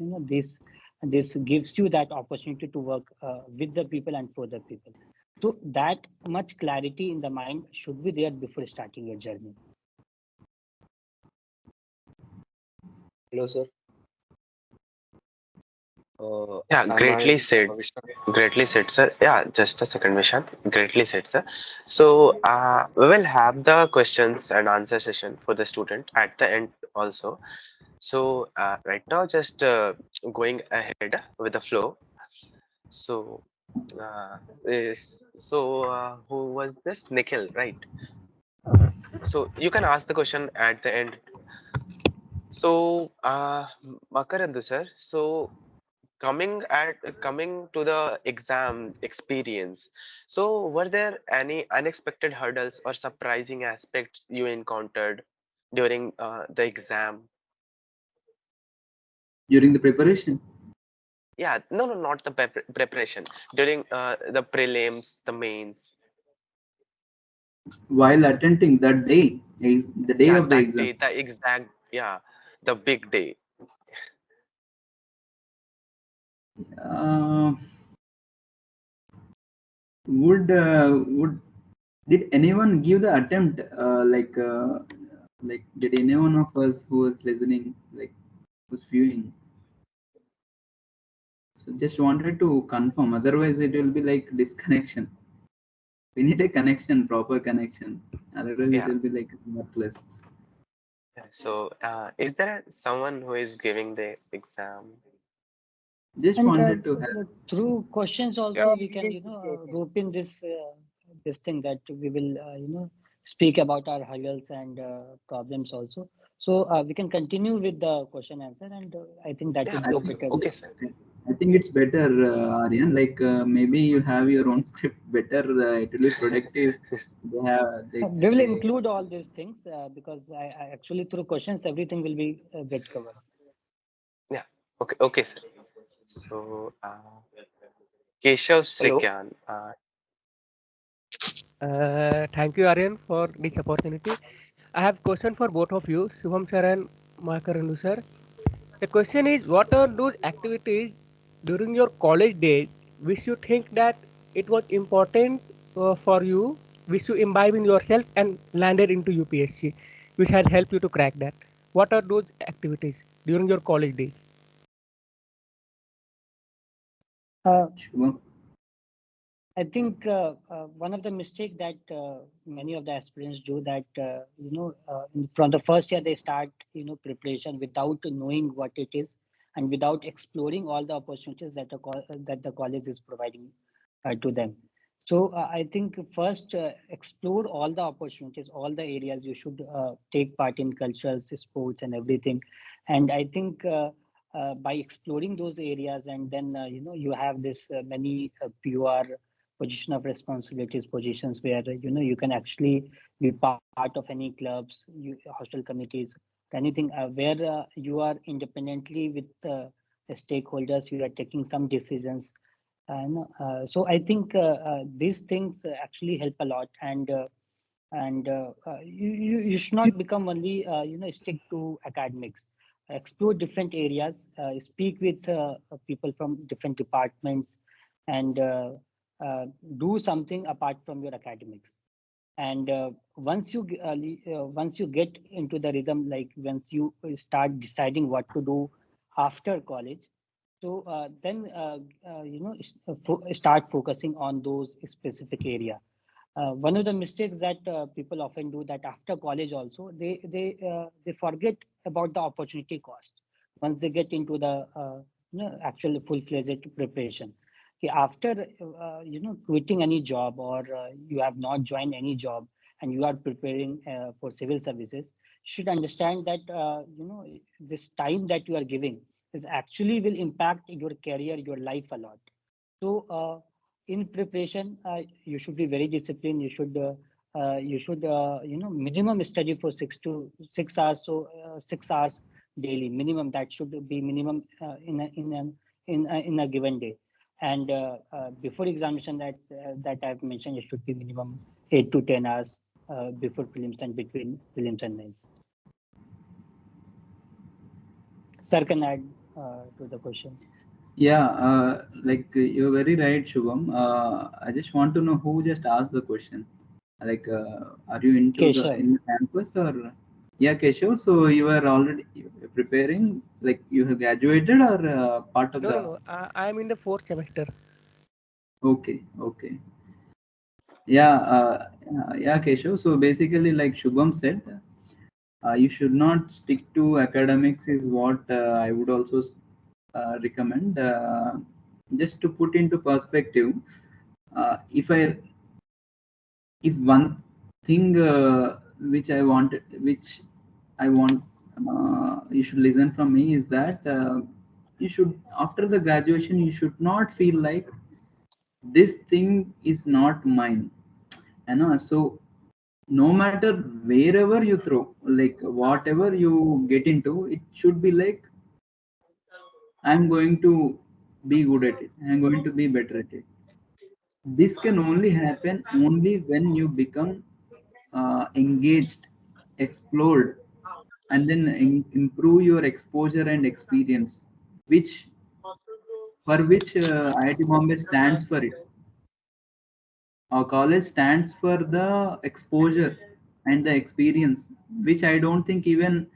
this gives you that opportunity to work with the people and for the people. So that much clarity in the mind should be there before starting your journey. Hello, sir. Yeah, Am greatly I said. Vishnu? Greatly said, sir. Yeah, just a second, Vishant. Greatly said, sir. So we will have the questions and answer session for the student at the end also. So right now, just going ahead with the flow. So who was this? Nikhil, right? So you can ask the question at the end. So Makarandu, sir. So coming to the exam experience, so were there any unexpected hurdles or surprising aspects you encountered during the exam? During the preparation, Yeah, no, not the preparation, during the prelims, the mains. while attending that day, is the day Yeah, of the that exam. day, the exact, yeah, the big day. Uh, would did anyone give the attempt? Like did anyone of us who was listening, like was viewing? So just wanted to confirm. Otherwise, it will be like disconnection. We need a connection, proper connection. Otherwise, it Yeah. will be like worthless. Yeah. So is there someone who is giving the exam? Just And wanted to have. through questions Yeah, also, we can, rope in this thing that we will, speak about our hurdles and problems also. So we can continue with the question answer, and I think that Yeah, would I be a think, okay, better way. okay, sir. I think it's better, Aryan. Like maybe you have your own script. Better, it will be productive. We will include all these things because I actually, through questions, everything will be get covered. Yeah, okay, okay, sir. So Keshav hello. Srikyan, Thank you, Aryan, for this opportunity. I have question for both of you, Shubham sir and Makarandu sir. The question is, what are those activities during your college days which you think that it was important for you, which you imbibe in yourself and landed into UPSC, which has helped you to crack that? What are those activities during your college days? Uh, Shubham. I think one of the mistake that many of the aspirants do, that from the first year they start preparation without knowing what it is and without exploring all the opportunities that that the college is providing to them. So I think first explore all the opportunities, all the areas. You should take part in cultures, sports, and everything. And I think by exploring those areas, and then you have this many PR position of responsibilities, positions where you can actually be part of any clubs, hostel committees, anything where you are independently with the stakeholders. You are taking some decisions, and so I think these things actually help a lot. And you should not become only stick to academics. explore different areas, speak with people from different departments, and do something apart from your academics. And once you get into the rhythm, like once you start deciding what to do after college, so then start focusing on those specific area. One of the mistakes that people often do, that after college also they forget about the opportunity cost once they get into the actual full-fledged preparation. Okay, after quitting any job, or you have not joined any job and you are preparing for civil services, you should understand that this time that you are giving is actually will impact your career, your life a lot. So in preparation, you should be very disciplined. You should minimum study for 6 hours. So 6 hours daily minimum, that should be minimum in a given day. And before examination, that I've mentioned, it should be minimum 8 to 10 hours before prelims and between prelims and mains. Sir, can add to the question? Yeah, you're very right, Shubham. I just want to know who just asked the question. Are you into the Keshav. in the campus or? Yeah, Keshav. So you are already preparing, like you have graduated or part of No, no, the? no. I am in the fourth semester. Okay, okay. Yeah, Keshav. So basically, like Shubham said, you should not stick to academics is what I would also recommend. Just to put into perspective, if one thing which I want you should listen from me is that you should, after the graduation, you should not feel like this thing is not mine. So no matter wherever you throw, like whatever you get into, it should be like I'm going to be good at it. I'm going to be better at it. This can only happen only when you become engaged, explored, and then improve your exposure and experience, which for which IIT Bombay stands for it. Our college stands for the exposure and the experience, which I don't think even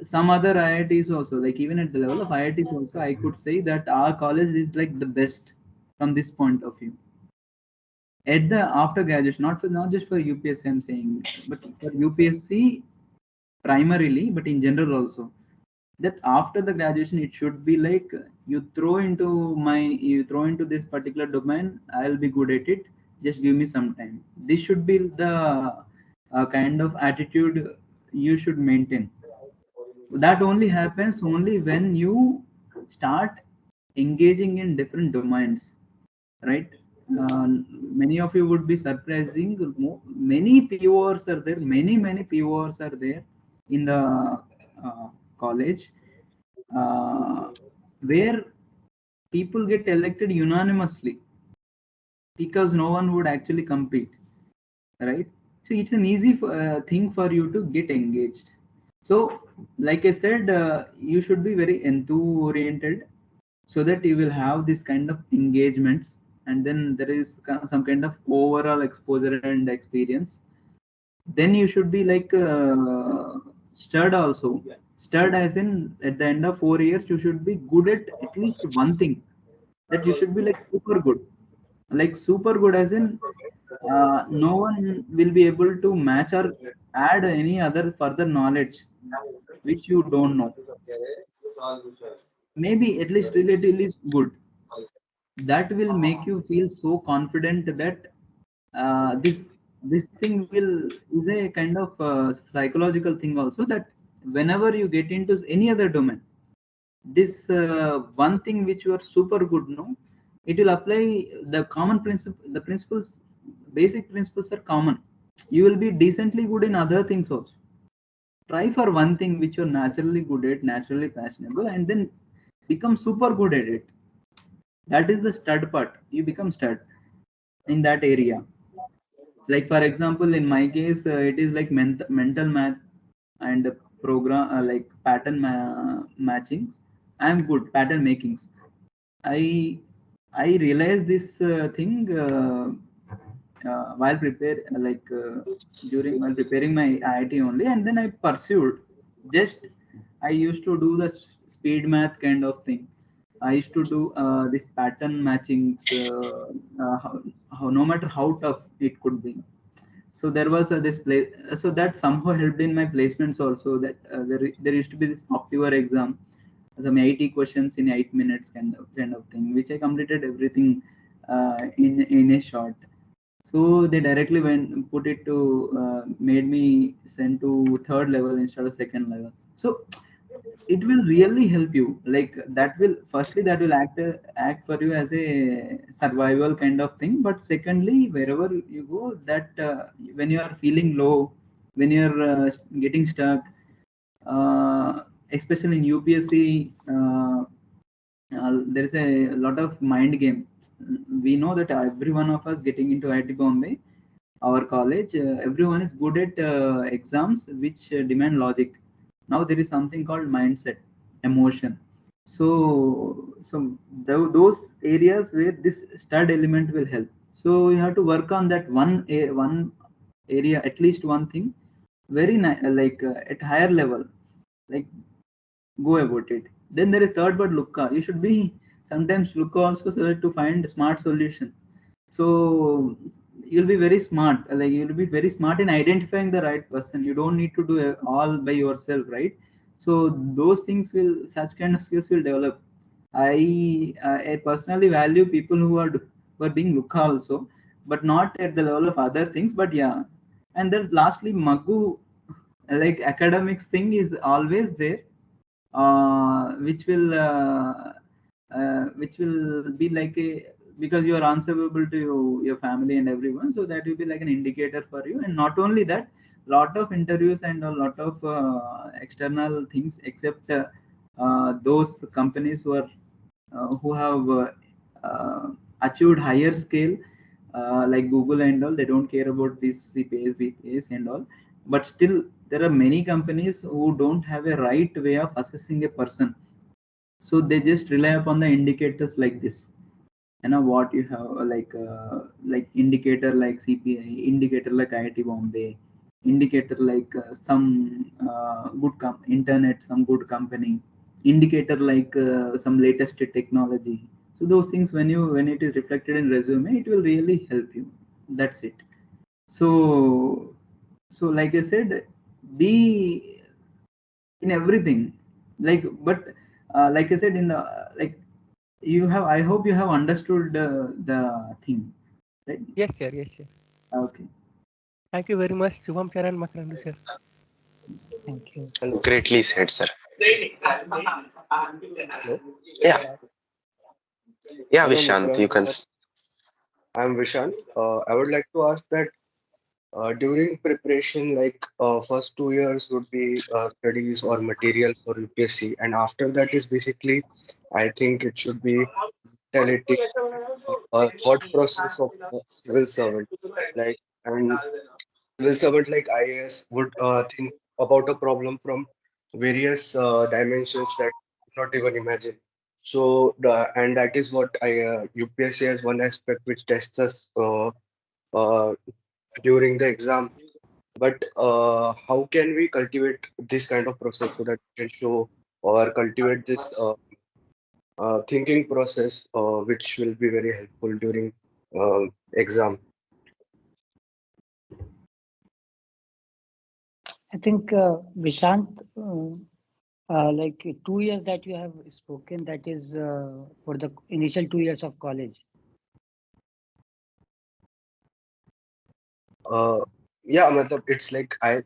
some other IITs also, like even at the level of IITs also, I could say that our college is like the best from this point of view. At the after graduation, not just for UPSC, I'm saying, but for UPSC primarily, but in general also, that after the graduation it should be like you throw into this particular domain, I'll be good at it, just give me some time. This should be the kind of attitude you should maintain. That only happens only when you start engaging in different domains, right? Many of you would be surprising, many POs are there, many POs are there in the college, uh, where people get elected unanimously because no one would actually compete, right? So it's an easy thing for you to get engaged. So like I said, you should be very enthuse oriented, so that you will have this kind of engagements, and then there is some kind of overall exposure and experience. Then you should be like stud also. Stud as in, at the end of 4 years you should be good at least one thing, that you should be like super good. Like super good as in, no one will be able to match or add any other further knowledge which you don't know. Maybe at least relatively good. That will make you feel so confident that this thing will is a kind of psychological thing also, that whenever you get into any other domain, this one thing which you are super good, no, it will apply the common principle, the principles, basic principles are common. You will be decently good in other things also. Try for one thing which you're naturally good at, naturally passionate, and then become super good at it. That is the stud part. You become stud in that area. Like for example, in my case, it is like mental math and program like pattern matchings. I'm good pattern makings. I realized this thing while during while preparing my IIT only, and then I pursued. Just I used to do the speed math kind of thing. I used to do this pattern matchings, no matter how tough it could be. So there was this play, so that somehow helped in my placements also. That there used to be this October exam, some 80 questions in 8 minutes kind of thing, which I completed everything in a shot. So they directly went put it to made me send to third level instead of second level. So it will really help you. Like that will firstly that will act for you as a survival kind of thing. But secondly, wherever you go, that when you are feeling low, when you are getting stuck, especially in UPSC. There is a lot of mind game. We know that every one of us getting into IIT Bombay, our college, everyone is good at exams which demand logic. Now there is something called mindset, emotion. So those areas where this stud element will help. So you have to work on that one area, at least one thing, very at higher level. Like go about it. Then there is third word Lukka. You should be sometimes Lukka also so to find smart solution. So you'll be very smart. Like you'll be very smart in identifying the right person. You don't need to do it all by yourself, right? So those things will such kind of skills will develop. I personally value people who are being Lukka also, but not at the level of other things. But yeah, and then lastly, Magu, like academics thing is always there, which will be like a, because you are answerable to your family and everyone, so that will be like an indicator for you. And not only that, lot of interviews and a lot of external things, except those companies who have achieved higher scale, like Google and all, they don't care about these CPAs, BPAs and all. But still, there are many companies who don't have a right way of assessing a person. So they just rely upon the indicators like this. You know what you have, like indicator like CPI, indicator like IIT Bombay, indicator like some internet, some good company, indicator like some latest technology. So those things, when it is reflected in resume, it will really help you. That's it. So like I said, be in everything, but like I said, in the like you have, I hope you have understood the thing, right? Yes, sir. Yes, sir. Okay. Thank you very much, Shubham sir and Makarandu sir. Thank you. Hello. Greatly said, sir. Hello. Yeah, yeah, Hello, Vishant, you Makarandu can. sir. I'm Vishant. I would like to ask that during preparation, like first 2 years would be studies or material for UPSC, and after that is basically, I think it should be mentality, thought process of a civil servant. Like, and civil servant like IAS would think about a problem from various dimensions that you not even imagine. So, and that is what UPSC has one aspect which tests us uh, during the exam. But how can we cultivate this kind of process so that we can show or cultivate this thinking process, which will be very helpful during exam? I think Vishant, like 2 years that you have spoken, that is for the initial 2 years of college. Uh, yeah, matlab, it's like I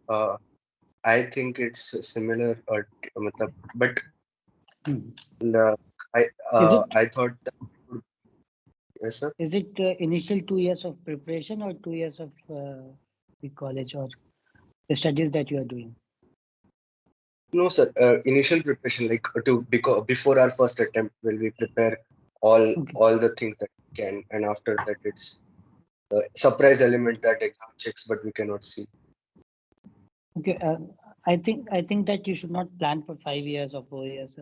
think it's similar, but Hmm. uh, I Is it I thought that yes, sir. is it initial 2 years of preparation or 2 years of the college or the studies that you are doing? No, sir. Initial preparation, like to because before our first attempt, will we prepare all Okay. all the things that we can, and after that, it's the surprise element that exam checks, but we cannot see. Okay. I think that you should not plan for 5 years or 4 years.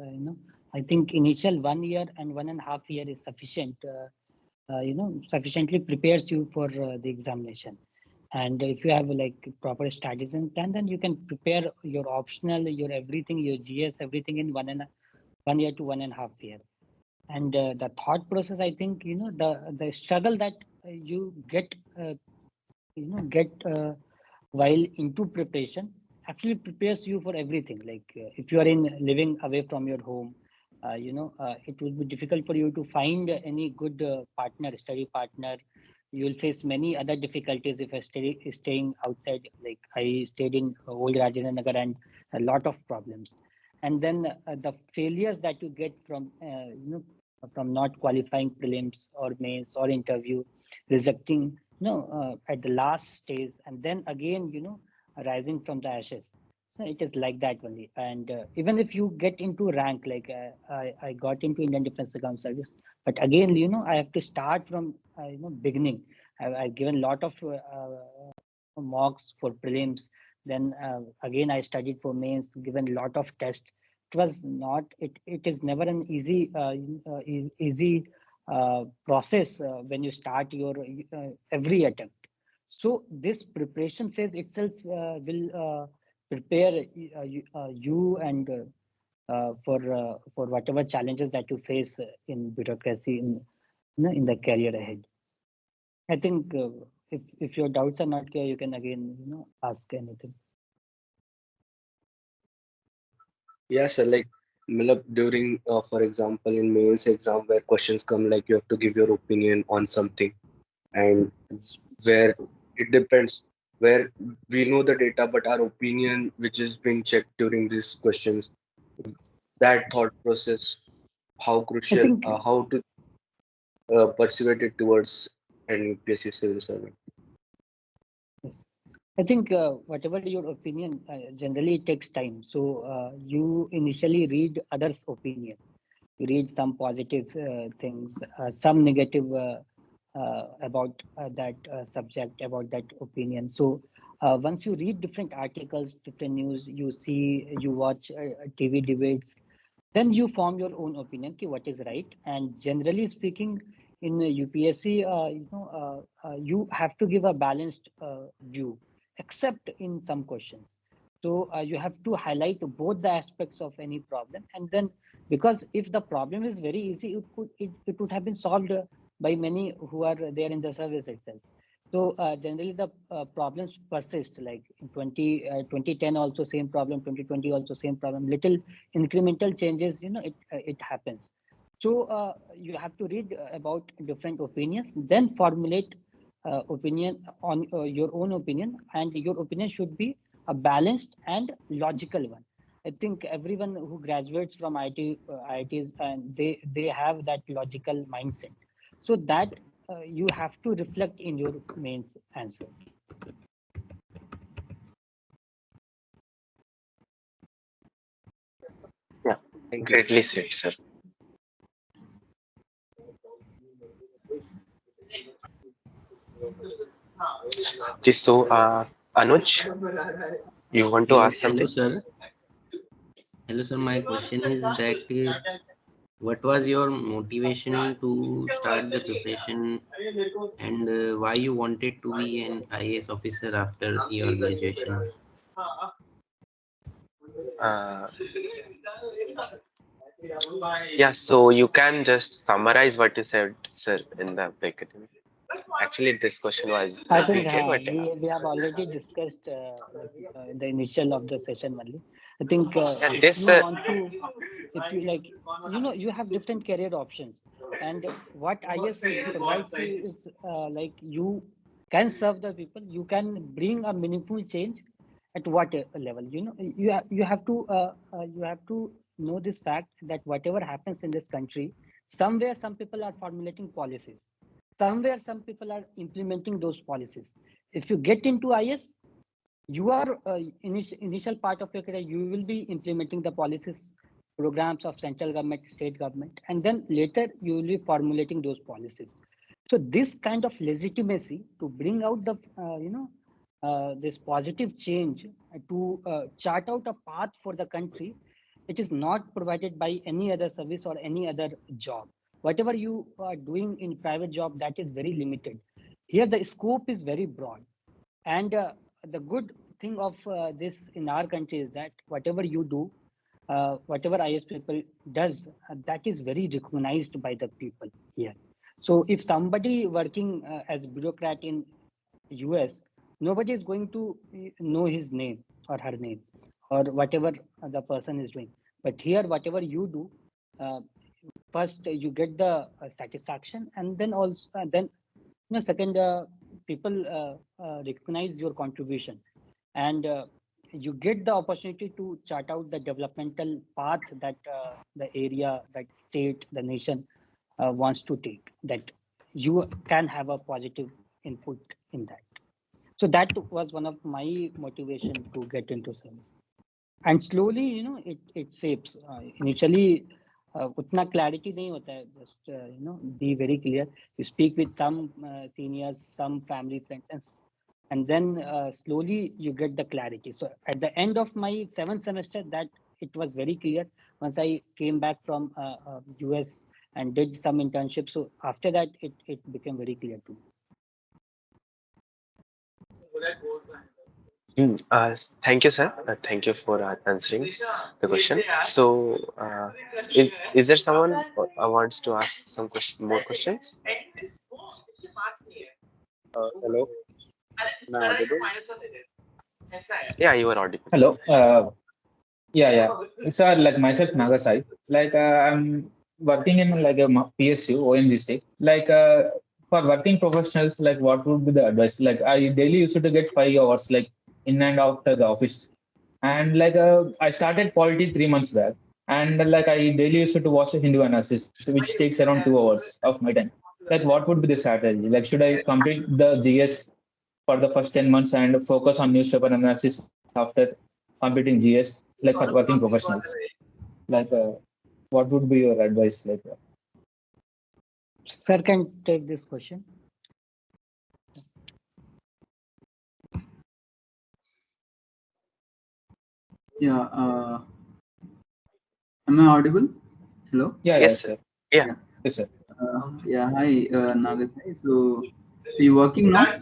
I think initial 1 year and 1.5 year is sufficient. Sufficiently prepares you for the examination. And if you have like proper strategies and plan, then you can prepare your optional, your everything, your GS, everything in 1 year to 1.5 year. And the thought process, I think, the struggle that you get while into preparation actually prepares you for everything. Like if you are in living away from your home, it will be difficult for you to find any good study partner. You will face many other difficulties if you're staying outside. Like I stayed in old Rajendra Nagar, and a lot of problems. And then the failures that you get from not qualifying prelims or mains or interview, rejecting at the last stage, and then again rising from the ashes. So it is like that only. And even if you get into rank, like I got into Indian Defence Account Service, but again I have to start from beginning. I've given a lot of mocks for prelims. Then again I studied for mains, given a lot of tests. It was not it is never an easy process when you start your every attempt. So this preparation phase itself will prepare you and for whatever challenges that you face in bureaucracy in the career ahead. I think if your doubts are not clear, you can again ask anything. Yes, sir. Like, during, for example, in mains exam where questions come, like you have to give your opinion on something, and where it depends, where we know the data, but our opinion, which is being checked during these questions, that thought process, how I crucial, think how to persuade it towards an UPSC civil servant. I think whatever your opinion, generally it takes time. So you initially read others' opinion. You read some positive things, some negative about that subject, about that opinion. So once you read different articles, different news, you watch TV debates, then you form your own opinion ki what is right. And generally speaking, in UPSC, you have to give a balanced view, except in some questions. So you have to highlight both the aspects of any problem, and then because if the problem is very easy, it would have been solved by many who are there in the service itself. So generally the problems persist, like in 2010 also same problem, 2020 also same problem, little incremental changes, it happens. So you have to read about different opinions, then formulate opinion on your own opinion, and your opinion should be a balanced and logical one. I think everyone who graduates from IITs, and they have that logical mindset, so that you have to reflect in your main answer. Yeah, Thank you. greatly said, sir. Okay, so Anuj, you want to ask Hello, something? sir. Hello, sir. My question is that what was your motivation to start the preparation and why you wanted to be an IAS officer after your graduation? Uh, yeah, so you can just summarize what you said, sir, in the beginning. Actually, this question was I think repeated, but we have already discussed in the initial of the session only. I think yeah, if this you want to, if you like, you have different career options, and what IS provides you is like you can serve the people, you can bring a meaningful change at what level. You have to know this fact that whatever happens in this country, somewhere some people are formulating policies, somewhere some people are implementing those policies. If you get into IS, you are initial part of your career, you will be implementing the policies, programs of central government, state government, and then later you will be formulating those policies. So this kind of legitimacy to bring out the this positive change to chart out a path for the country, it is not provided by any other service or any other job. Whatever you are doing in private job, that is very limited. Here, the scope is very broad. And the good thing of this in our country is that whatever you do, whatever IS people does, that is very recognized by the people here. So if somebody working as bureaucrat in US, nobody is going to know his name or her name or whatever the person is doing. But here, whatever you do, first you get the satisfaction, and then also then second, people recognize your contribution, and you get the opportunity to chart out the developmental path that the area, that state, the nation wants to take. That you can have a positive input in that. So that was one of my motivation to get into service. And slowly, it shapes. Initially, उतना clarity नहीं होता है. Just be very clear. You speak with some seniors, some family friends, and then slowly you get the clarity. So at the end of my 7th semester, that it was very clear. Once I came back from US and did some internship, so after that it became very clear to me. Thank you, sir. Thank you for answering the question. So, is there someone wants to ask some more questions? Hello, am I audible? Yeah, you are audible. Hello. Yeah. Sir, like myself, Nagasai. Like I'm working in like a PSU, ONGC. Like for working professionals, like what would be the advice? Like I daily used to get 5 hours, like in and after the office. And like I started polity 3 months back. And like I daily used to watch a Hindu analysis, which takes around 2 hours of my time. Like what would be the strategy? Like should I complete the GS for the first 10 months and focus on newspaper analysis after completing GS, like for working professionals? Like, what would be your advice? Like, Sir can take this question. Yeah. Am I audible? Hello? yeah, Yes, sir. Yeah. yes, sir. Yeah. Hi, Nagasai. So you working now?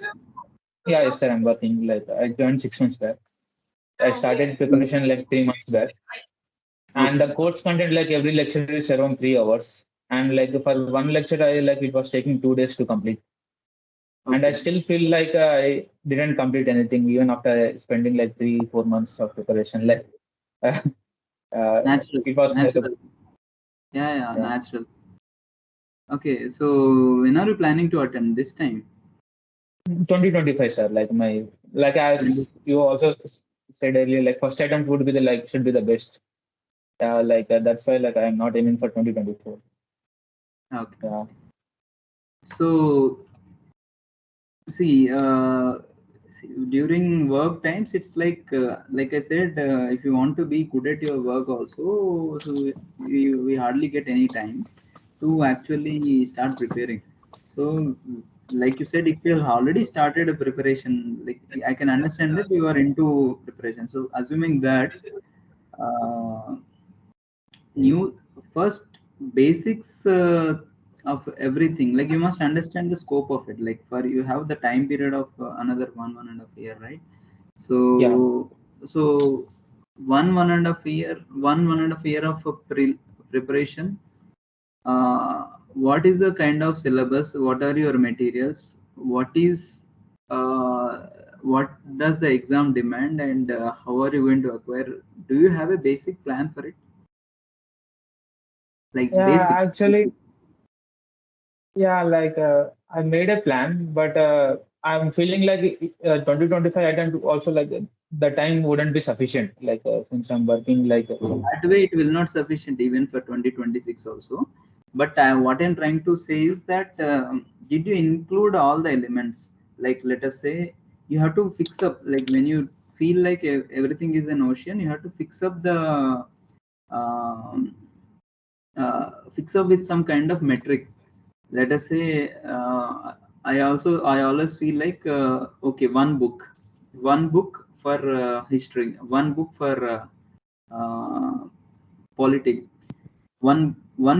Yeah, yes, sir. I'm working. Like, I joined 6 months back. I started preparation like 3 months back. And the course content, like every lecture is around 3 hours. And like for one lecture, I like it was taking 2 days to complete. And I still feel like I didn't complete anything even after spending like 3-4 months of preparation. Like, Natural. it was like Natural. Yeah, natural. Okay, so when are you planning to attend this time? 2025, sir. Like as you also said earlier, like first attempt would be the like should be the best. That's why like I'm not aiming for 2024. Okay. Yeah. So see, during work times, it's like I said, if you want to be good at your work also, so we hardly get any time to actually start preparing. So like you said, if you have already started a preparation, like I can understand that you are into preparation. So assuming that uh, new first basics of everything, like you must understand the scope of it, like for you have the time period of another one and a half year, right? Yeah. So one and a half year of preparation. What is the kind of syllabus? What are your materials? What does the exam demand, and how are you going to acquire? Do you have a basic plan for it? Like Yeah, basic. actually, yeah, like I made a plan, but I'm feeling like 2025 I can also like the time wouldn't be sufficient. Like since I'm working like That way it will not sufficient even for 2026 also. But what I'm trying to say is that did you include all the elements? Like let us say you have to fix up, like when you feel like everything is an ocean, you have to fix up the um, fix up with some kind of metric. Let us say I always feel like okay, one book, one book for history, one book for politics, one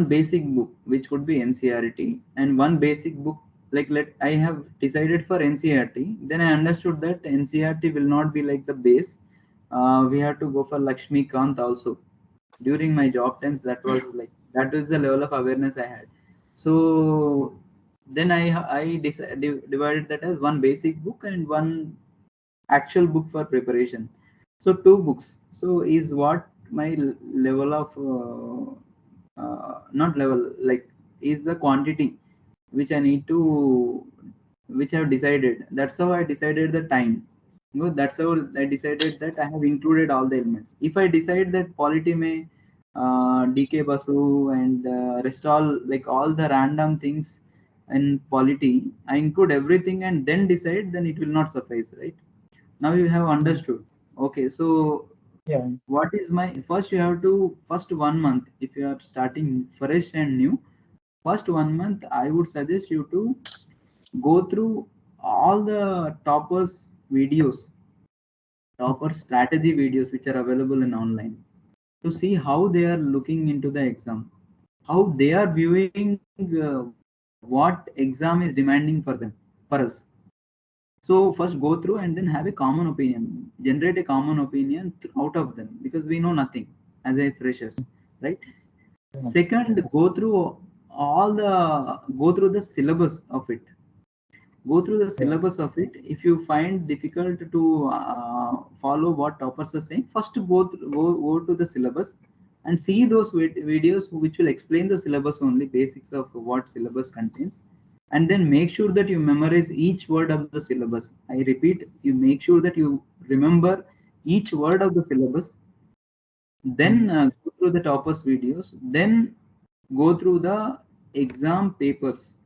basic book which would be NCRT, and one basic book, like let I have decided for NCRT. Then I understood that NCRT will not be like the base. We have to go for Lakshmi Kant also. During my job times, that was like, that was the level of awareness I had. So then I divided that as one basic book and one actual book for preparation. So two books. So is what my level of not level, like, is the quantity which I need to, which I have decided. That's how I decided the time. You know, that's how I decided that I have included all the elements. If I decide that polity may DK Basu and rest all, like all the random things in polity, I include everything and then decide, then it will not suffice, right? Now you have understood. Okay, so Yeah. what is my first, you have to first 1 month, if you are starting fresh and new, first 1 month I would suggest you to go through all the toppers videos, topper strategy videos which are available in online, to see how they are looking into the exam, how they are viewing what exam is demanding for them, for us. So first go through and then have a common opinion, generate a common opinion out of them, because we know nothing as a freshers, right? Second, go through the syllabus of it. Go through the Yeah. syllabus of it. If you find difficult to follow what toppers are saying, first go to the syllabus and see those videos which will explain the syllabus only, basics of what syllabus contains, and then make sure that you memorize each word of the syllabus. I repeat, you make sure that you remember each word of the syllabus, then go through the toppers videos, then go through the exam papers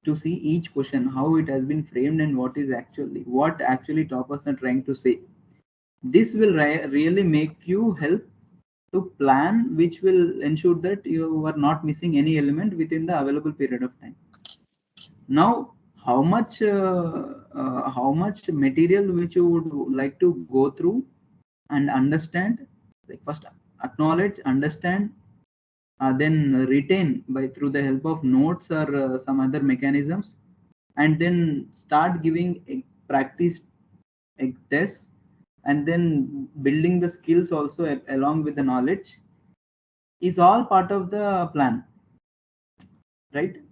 to see each question, how it has been framed, and what actually toppers are trying to say. This will really make you help to plan, which will ensure that you are not missing any element within the available period of time. Now, how much material which you would like to go through and understand, like first acknowledge, understand, then retain by through the help of notes or some other mechanisms, and then start giving a practice tests, and then building the skills also along with the knowledge, is all part of the plan, right?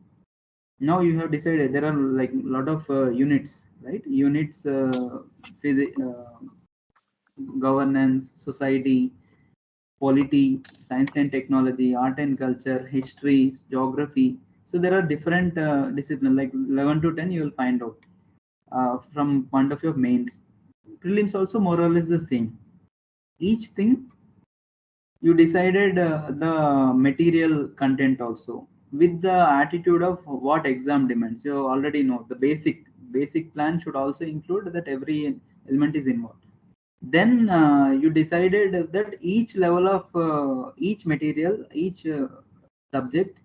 Now you have decided there are like a lot of units, right? Units, governance, society, polity, science and technology, art and culture, history, geography. So there are different disciplines, like 11 to 10 you will find out from point of view of mains. Prelims also more or less the same. Each thing you decided the material content also with the attitude of what exam demands. You already know the basic plan should also include that every element is involved. Then you decided that each level of each material, each subject,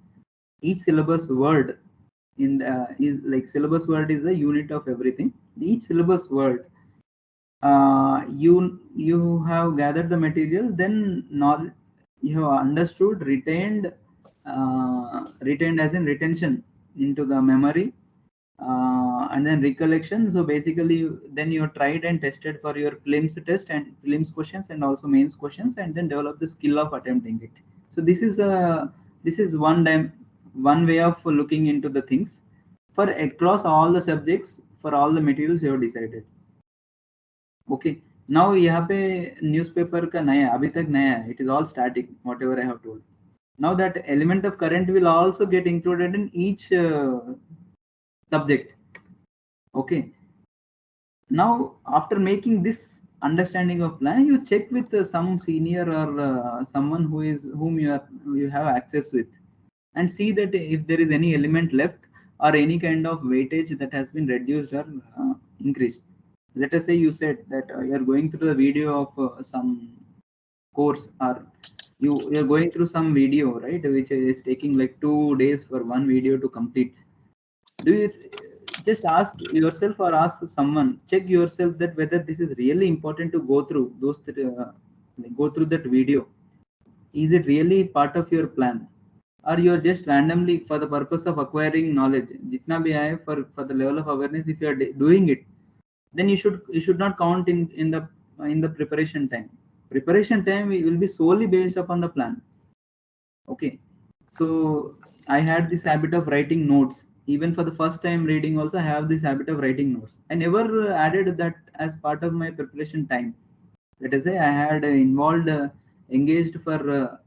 each syllabus word in is like, syllabus word is the unit of everything. Each syllabus word, you have gathered the material, then knowledge you have understood, retained as in retention into the memory, and then recollection. So basically then you tried and tested for your prelims test and prelims questions and also mains questions, and then develop the skill of attempting it. So this is one way of looking into the things for across all the subjects, for all the materials you have decided. Okay, now यहाँ पे newspaper का नया, अभी तक नया है, it is all static, whatever I have told. Now that element of current will also get included in each subject. Okay, now after making this understanding of plan, you check with some senior or someone whom you have access with, and see that if there is any element left or any kind of weightage that has been reduced or increased. Let us say you said that you are going through the video of some course, or you're going through some video, right, which is taking like 2 days for one video to complete. Do you just ask yourself or ask someone, check yourself that whether this is really important to go through those go through that video. Is it really part of your plan, or you are just randomly for the purpose of acquiring knowledge? Jitna bhi aaye for the level of awareness, if you are doing it, then you should not count in the preparation time. Preparation time will be solely based upon the plan. Okay, so I had this habit of writing notes. Even for the first time reading also, I have this habit of writing notes. I never added that as part of my preparation time. Let us say I had engaged for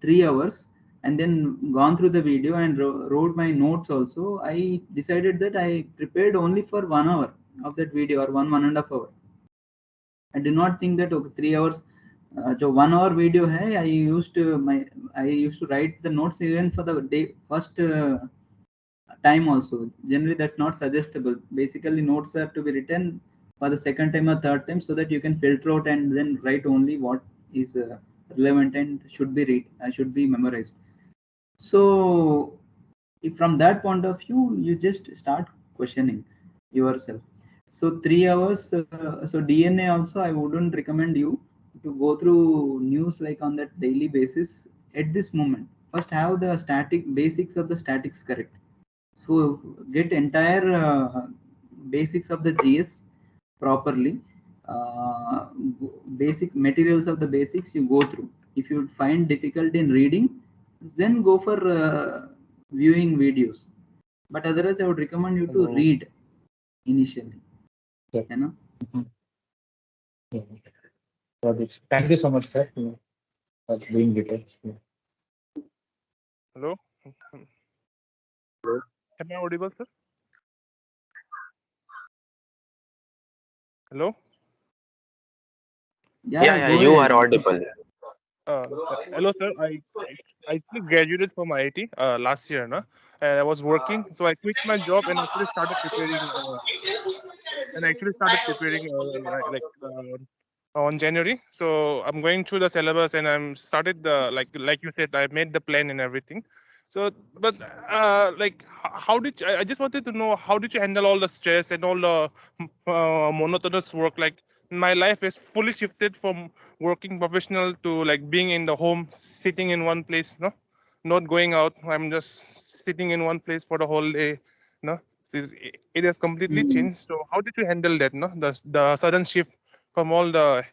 3 hours, and then gone through the video and wrote my notes also. I decided that I prepared only for 1 hour of that video, or one and a half hour. I do not think that okay, 3 hours. जो 1 hour video है, I used to write the notes even for the day first time also. Generally, that's not suggestible. Basically, notes are to be written for the second time or third time, so that you can filter out and then write only what is relevant and should be memorized. So, if from that point of view, you just start questioning yourself. So 3 hours. So DNA also, I wouldn't recommend you to go through news like on that daily basis at this moment. First, have the static basics of the statics correct. So get entire basics of the GS properly. Basic materials of the basics you go through. If you find difficulty in reading, then go for viewing videos. But otherwise, I would recommend you to read initially. Yeah. You know. Yeah. Got it. Thank you so much, sir, for being details. Yeah. Hello? Am I audible, sir? Hello? Yeah, Go you ahead. are audible. Hello, sir. I actually graduated from IIT last year, no? And I was working, so I quit my job and actually started preparing. On January. So I'm going through the syllabus and I'm started the like you said, I made the plan and everything. So, but how did I just wanted to know how did you handle all the stress and all the monotonous work? Like my life is fully shifted from working professional to like being in the home, sitting in one place, no, not going out. I'm just sitting in one place for the whole day, no. It has completely changed. So how did you handle that? No, the sudden shift from all the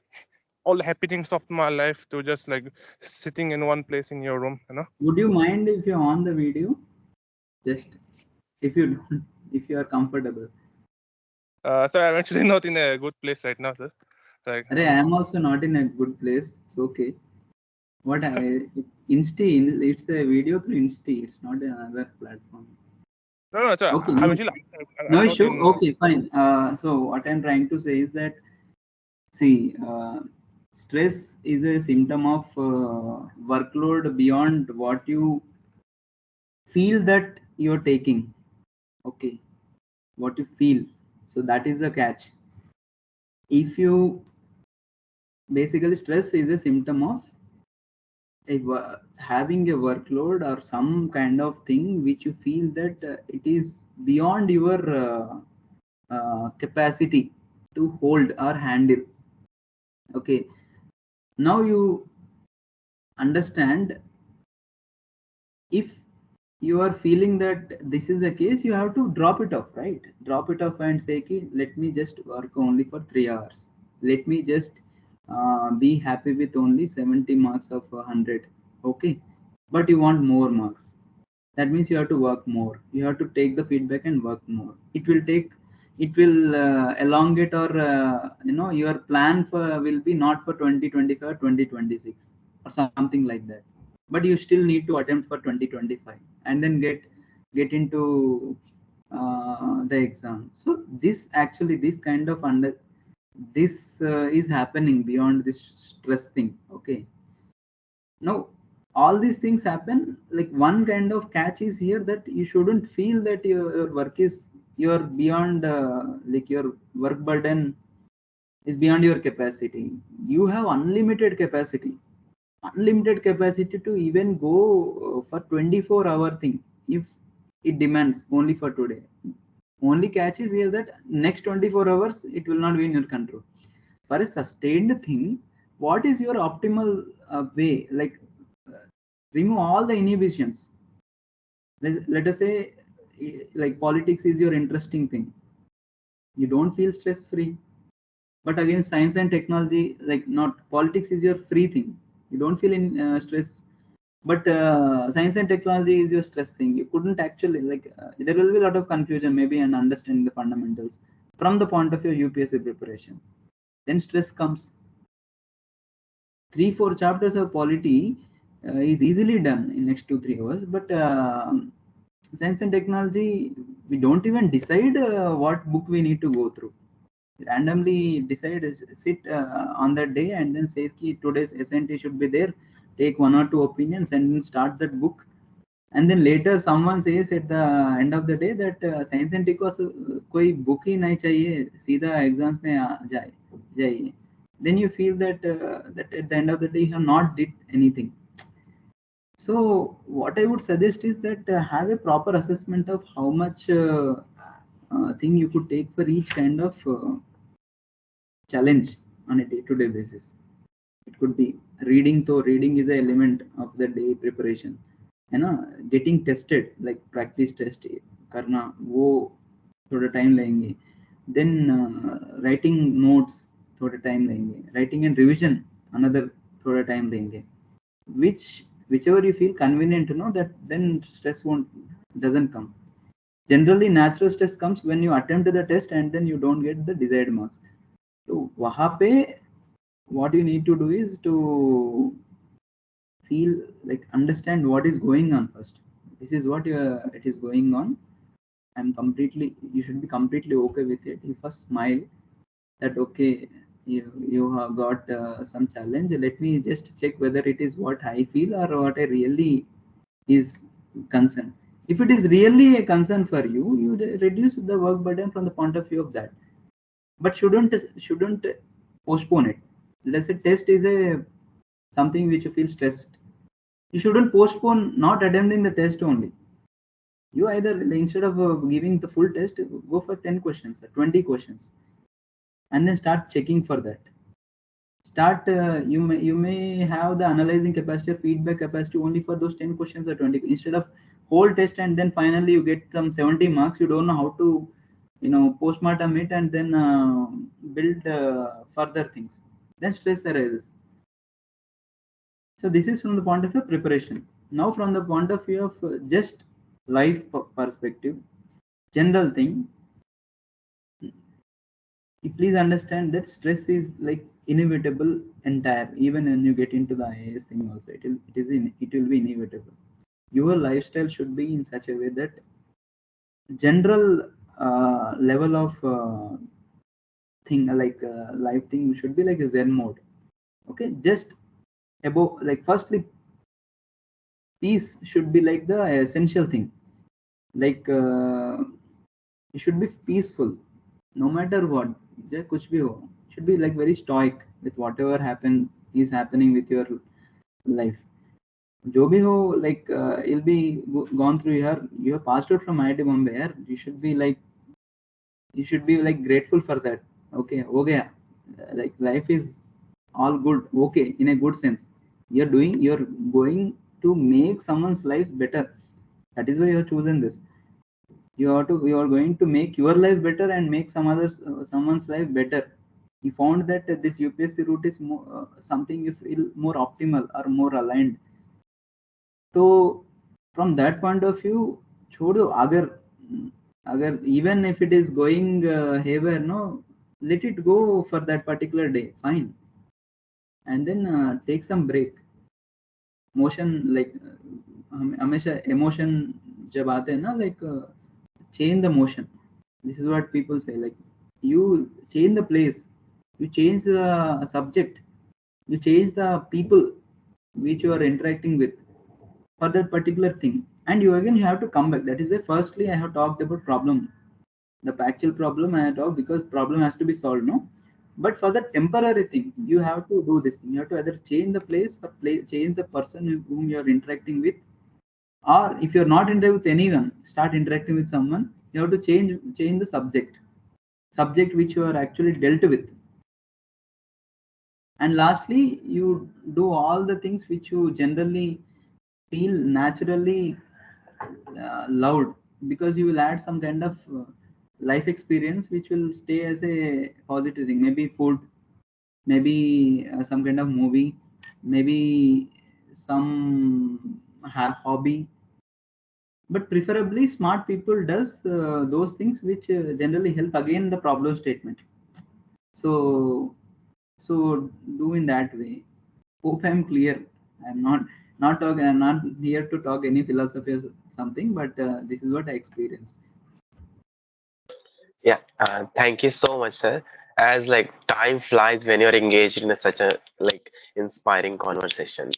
happenings of my life to just like sitting in one place in your room, you know. Would you mind if you're on the video? Just if you don't, if you are comfortable. So I'm actually not in a good place right now, sir. Like, I am also not in a good place. It's okay. What Insta? It's a video through Insta. It's not another platform. no, sir. Okay, I'm no, actually no I'm not issue. in. Okay, fine. So what I'm trying to say is that, see, stress is a symptom of workload beyond what you feel that you're taking. Okay, what you feel. So that is the catch. If you basically, stress is a symptom of having a workload or some kind of thing which you feel that it is beyond your capacity to hold or handle. Okay, now you understand, if you are feeling that this is the case, you have to drop it off, right? Drop it off and say, okay, let me just work only for 3 hours. Let me just be happy with only 70 marks of 100. Okay, but you want more marks. That means you have to work more. You have to take the feedback and work more. It will elongate, or your plan for will be not for 2025, 2026 or something like that. But you still need to attempt for 2025 and then get into the exam. So this kind of this is happening beyond this stress thing. Okay, now all these things happen. Like, one kind of catch is here, that you shouldn't feel that your work is you're beyond like your work burden is beyond your capacity. You have unlimited capacity to even go for 24-hour thing if it demands only for today. Only catch is here that next 24 hours it will not be in your control. For a sustained thing, what is your optimal way? Like remove all the inhibitions. Let us say like politics is your interesting thing. You don't feel stress free. But again, science and technology, like not politics is your free thing. You don't feel in stress. But science and technology is your stress thing. You couldn't actually like there will be a lot of confusion maybe and understanding the fundamentals from the point of your UPSC preparation. Then stress comes. 3-4 chapters of polity is easily done in next 2-3 hours. But science and technology, we don't even decide what book we need to go through. Randomly decide, sit on that day and then say ki today's SNT should be there, take 1 or 2 opinions and then start that book. And then later someone says at the end of the day that science and tech को कोई book ही नहीं चाहिए, सीधा exams में जाइए. Then you feel that that at the end of the day you have not did anything. So what I would suggest is that have a proper assessment of how much thing you could take for each kind of challenge on a day-to-day basis. It could be reading, though reading is an element of the day preparation. Getting tested like practice test करना वो थोड़ा time लेंगे. Then writing notes थोड़ा time लेंगे. Writing and revision another थोड़ा time लेंगे. Whichever you feel convenient, that then stress doesn't come. Generally, natural stress comes when you attempt the test and then you don't get the desired marks. So, वहाँ पे what you need to do is to feel like understand what is going on first. This is what it is going on. You should be completely okay with it. You first smile that okay, you have got some challenge. Let me just check whether it is what I feel or what I really is concern. If it is really a concern for you, you reduce the work burden from the point of view of that. But shouldn't postpone it. Let's say test is something which you feel stressed. You shouldn't postpone not attempting the test only. You either instead of giving the full test, go for 10 questions or 20 questions, and then start checking for that. Start you may have the analyzing capacity or feedback capacity only for those 10 questions or 20 instead of whole test, and then finally you get some 70 marks. You don't know how to postmortem it and then build further things. Then stress arises. So this is from the point of view of preparation. Now from the point of view of just life perspective, general thing, you please understand that stress is like inevitable entire. Even when you get into the IAS thing also, it will be inevitable. Your lifestyle should be in such a way that general level of thing like life thing should be like a Zen mode. Okay, just above, like firstly peace should be like the essential thing. Like you should be peaceful no matter what. कुछ भी हो, should be like very stoic with whatever is happening with your life. जो भी हो, like you'll be gone through here. You have passed out from IIT Bombay. Yaar. You should be like grateful for that. Okay, हो गया. Like life is all good. Okay, in a good sense. You're going to make someone's life better. That is why you have chosen this. You are going to make your life better and make someone's life better. You found that this UPSC route is something you feel more optimal or more aligned. So from that point of view, छोड़ो. अगर even if it is going haywire, no, let it go for that particular day. Fine, and then take some break. Motion like हमेशा emotion जब आते हैं ना, like change the motion. This is what people say, like you change the place, you change the subject, you change the people which you are interacting with for that particular thing, and you have to come back. That is why firstly I have talked about problem, the actual problem I have talked, because problem has to be solved, no. But for the temporary thing, you have to do this thing. You have to either change the place or change the person whom you are interacting with, or if you're not interacting with anyone, start interacting with someone. You have to change the subject which you are actually dealt with. And lastly, you do all the things which you generally feel naturally loved, because you will add some kind of life experience which will stay as a positive thing. Maybe food, maybe some kind of movie, maybe some hobby, but preferably smart people does those things which generally help again the problem statement. So do in that way. Hope I'm clear. I'm not here to talk any philosophy or something, but this is what I experienced. Yeah, thank you so much, sir. As like time flies when you're engaged in such a like inspiring conversation.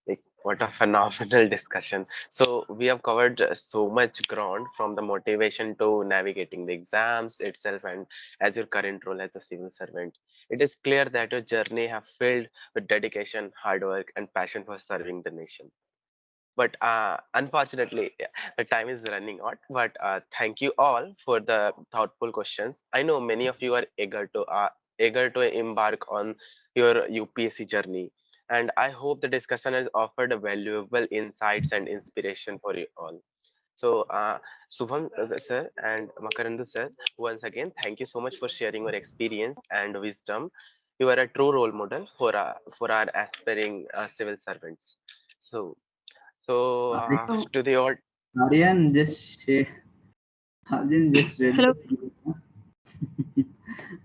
Like what a phenomenal discussion. So we have covered so much ground, from the motivation to navigating the exams itself, and as your current role as a civil servant. It is clear that your journey have filled with dedication, hard work, and passion for serving the nation. But unfortunately, the time is running out. But thank you all for the thoughtful questions. I know many of you are eager to embark on your UPSC journey, and I hope the discussion has offered a valuable insights and inspiration for you all. So, Subham sir and Makarandu sir, once again, thank you so much for sharing your experience and wisdom. You are a true role model for our aspiring civil servants. So, Ari- to the all, Aryan just Aryan just read Hello. the script.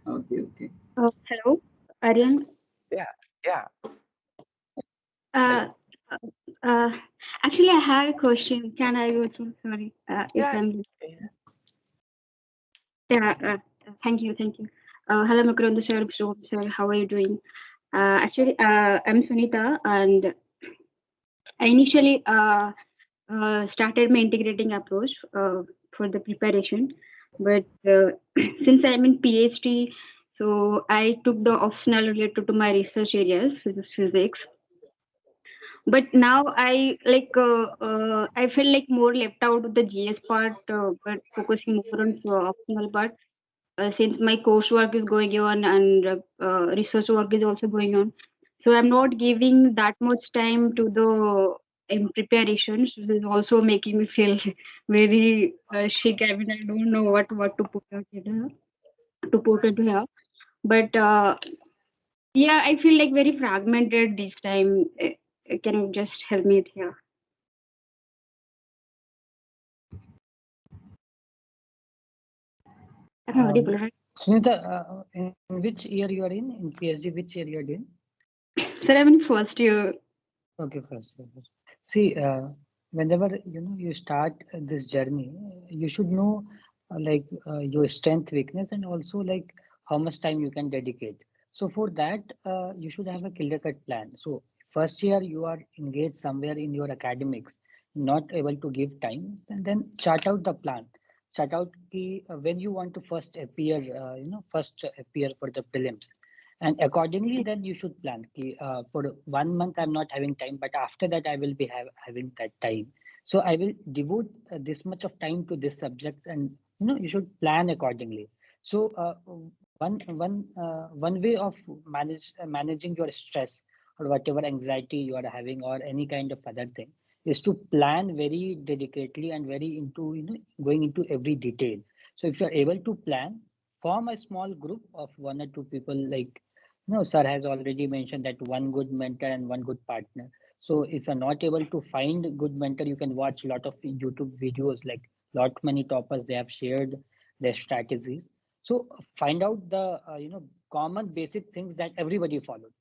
Okay, okay. Hello, Aryan. yeah, yeah, Uh, hello, uh, Actually, I have a question. Can I go through? Sorry, if yeah, I'm. yeah, Yeah. Thank you. Thank you. Hello, Makarandu sir. Sir, how are you doing? Actually, I'm Sunita, and I initially started my integrating approach for the preparation, but since I'm in PhD, so I took the optional related to my research areas, which is physics. But now I feel like more left out of the GS part, but focusing more on optional part, since my coursework is going on and research work is also going on. So I'm not giving that much time to the preparations. This is also making me feel very sick. I mean, I don't know what to put out here, to put into here. But yeah, I feel like very fragmented this time. Can you just help me here? I'm audible, right? Sunita, in which year you are in PhD? Which year you are doing? Sir, I'm in first year. Okay, first year. See, whenever you start this journey, you should know your strength, weakness, and also like how much time you can dedicate. So for that, you should have a clear-cut plan. So first year you are engaged somewhere in your academics, not able to give time, and then chart out the plan. Chart out when you want to first appear for the prelims, and accordingly then you should plan for 1 month I'm not having time, but after that I will be having that time, so I will devote this much of time to this subject, and you should plan accordingly. So one way of managing your stress or whatever anxiety you are having or any kind of other thing is to plan very dedicatedly and very into going into every detail. So if you are able to plan, form a small group of 1 or 2 people, like no, sir has already mentioned that one good mentor and one good partner. So if you're not able to find a good mentor, you can watch a lot of YouTube videos, like lot many toppers, they have shared their strategies. So find out the common basic things that everybody follows,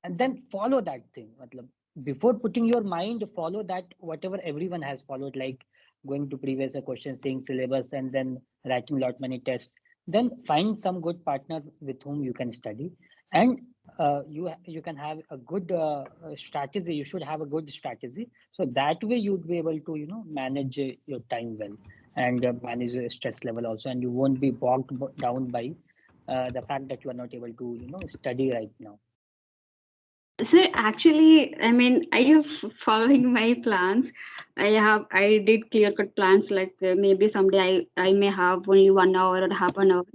and then follow that thing. Matlab, before putting your mind, follow that whatever everyone has followed, like going to previous questions, seeing syllabus, and then writing lot many tests. Then find some good partner with whom you can study, and you can have a good strategy. You should have a good strategy, so that way you would be able to manage your time well, and manage your stress level also, and you won't be bogged down by the fact that you are not able to study right now. So actually, I mean, I am following my plans. I did clear cut plans like maybe someday I may have only 1 hour or half an hour.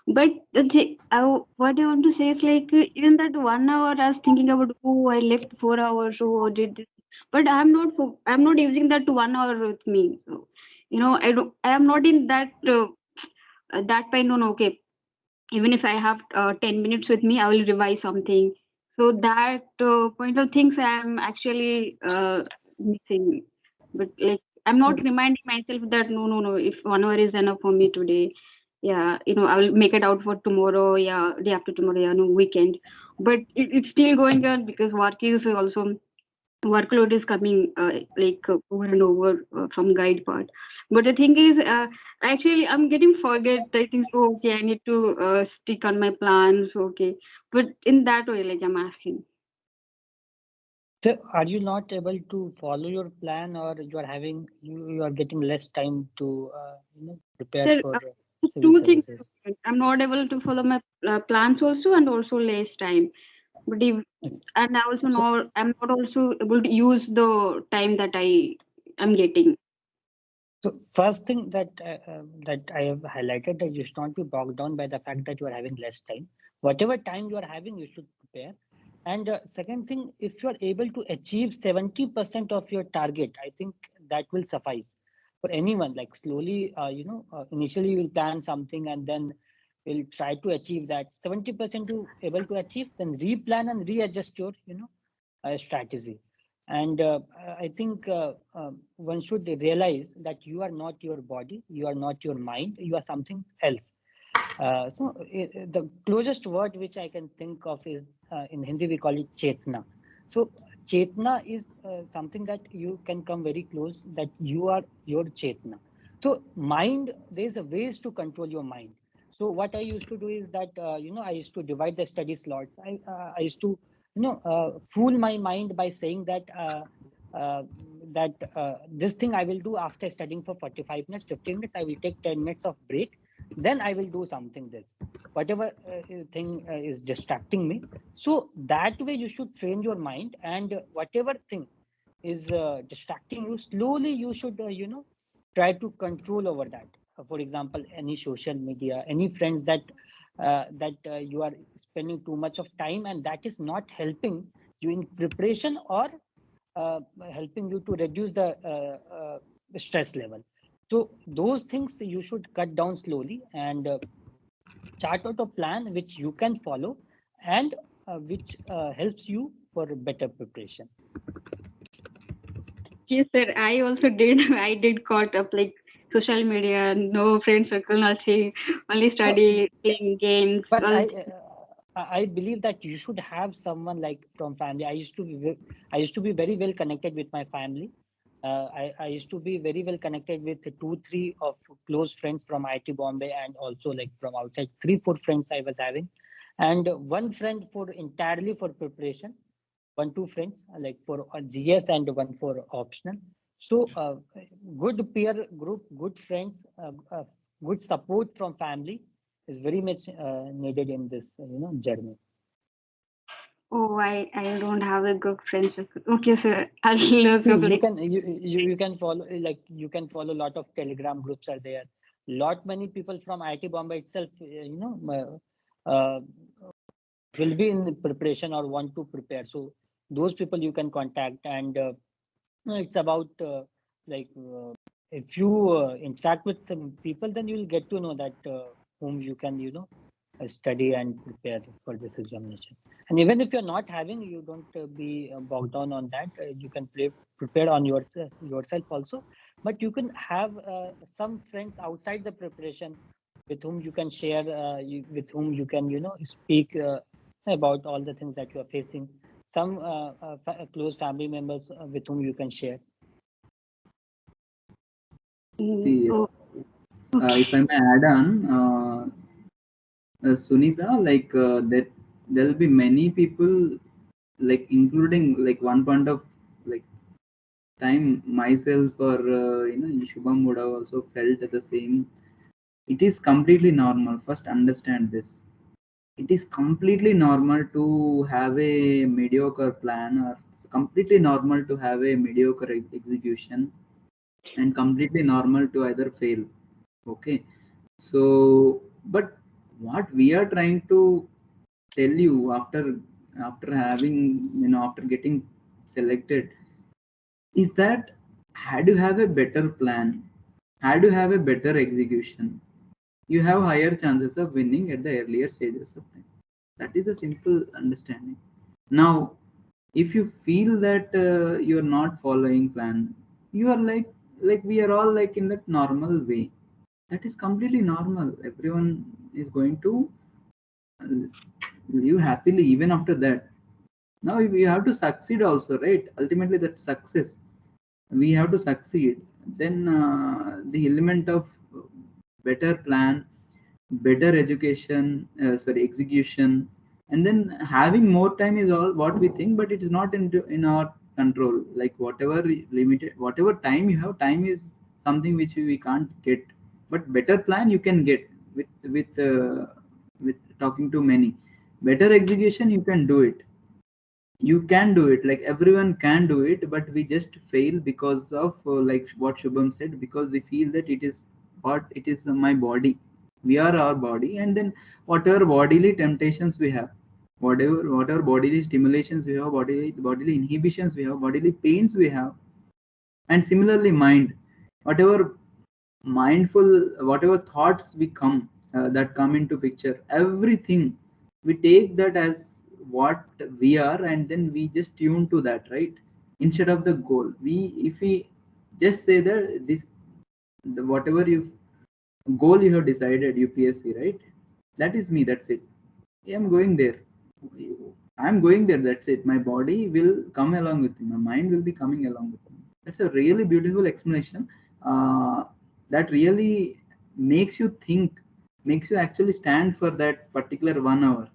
But what I want to say is like even that 1 hour, I was thinking about oh I left 4 hours, oh I did this, but I'm not using that 1 hour with me. So, I am not in that point on okay even if I have 10 minutes with me, I will revise something. So that point of things I'm actually missing. But like I'm not reminding myself that no, if 1 hour is enough for me today, yeah, I will make it out for tomorrow, yeah, day after tomorrow, yeah, no weekend. But it's still going on because work is also workload is coming over and over from guide part. But the thing is actually I'm getting forget I think so okay I need to stick on my plans, okay, but in that way like I'm asking. So are you not able to follow your plan, or you are getting less time to prepare Sir, for civil two things services? I'm not able to follow my plans also and also less time, but if and I also So, know I'm not also able to use the time that I am getting. so first thing that I have highlighted, that you should not be bogged down by the fact that you are having less time. Whatever time you are having, you should prepare. And second thing, if you are able to achieve 70% of your target, I think that will suffice for anyone. Like slowly, initially you will plan something and then you'll try to achieve that 70% you able to achieve, then replan and readjust your strategy. And I think one should realize that you are not your body, you are not your mind, you are something else. The closest word which I can think of is in Hindi we call it Chetna. So Chetna is something that you can come very close, that you are your Chetna. So mind, there's a ways to control your mind. So what I used to do is that I used to divide the study slots. I used to fool my mind by saying that uh, this thing I will do after studying for 45 minutes, 15 minutes. I will take 10 minutes of break, then I will do something this. Whatever thing is distracting me. So that way you should train your mind, and whatever thing is distracting you, slowly you should try to control over that. For example, any social media, any friends that you are spending too much of time, and that is not helping you in preparation, or helping you to reduce the stress level. So those things you should cut down slowly, and chart out a plan which you can follow, and which helps you for better preparation. Yes, sir. I also did. I did caught up like social media, no friend circle, nothing. Only study, playing games. But All. I believe that you should have someone like from family. I used to be very well connected with my family. I used to be very well connected with two, three of close friends from IIT Bombay, and also like from outside, three, four friends I was having, and one friend for entirely for preparation, one, two friends like for GS, and one for optional. So good peer group, good friends, good support from family is very much needed in this journey. Oh, I don't have a good friend circle. Okay, sir. I'll look See, up like. you can follow, like you can follow a lot of Telegram groups are there. Lot many people from IIT Bombay itself, will be in preparation or want to prepare. So those people you can contact, and it's about if you interact with some people, then you will get to know that whom you can study and prepare for this examination. And even if you're not having, you don't be bogged down on that. You can prepare on yourself also, but you can have some friends outside the preparation with whom you can share, with whom you can speak about all the things that you are facing. Some close family members with whom you can share. See, Oh, if I may add on, Sunita, like that there'll be many people, like including like one point of like time myself, or Shubham would have also felt the same. It is completely normal. First, understand this. it is completely normal to have a mediocre plan, or it's completely normal to have a mediocre execution, and completely normal to either fail. Okay, so but what we are trying to tell you after having, after getting selected, is that had you have a better plan, had you have a better execution, you have higher chances of winning at the earlier stages of time. That is a simple understanding. Now, if you feel that you are not following plan, you are like we are all like in that normal way. That is completely normal. Everyone is going to uh, live happily even after that. Now we have to succeed also, right? Ultimately, that success, we have to succeed. Then the element of better plan, better education, sorry, execution, and then having more time is all what we think, but it is not in our control. Like whatever limited, whatever time you have, time is something which we can't get, but better plan you can get with talking to many. Better execution you can do it, you can do it, like everyone can do it, but we just fail because of like what Shubham said, because we feel that it is what it is, my body, we are our body, and then whatever bodily temptations we have, whatever bodily stimulations we have, bodily inhibitions we have, bodily pains we have, and similarly mind, whatever mindful, whatever thoughts we come that come into picture, everything we take that as what we are, and then we just tune to that, right? Instead of the goal, we if we just say that this, whatever you goal you have decided, UPSC, right? That is me, that's it. I'm going there, I'm going there, that's it. My body will come along with me, my mind will be coming along with me. That's a really beautiful explanation. That really makes you think, makes you actually stand for that particular 1 hour.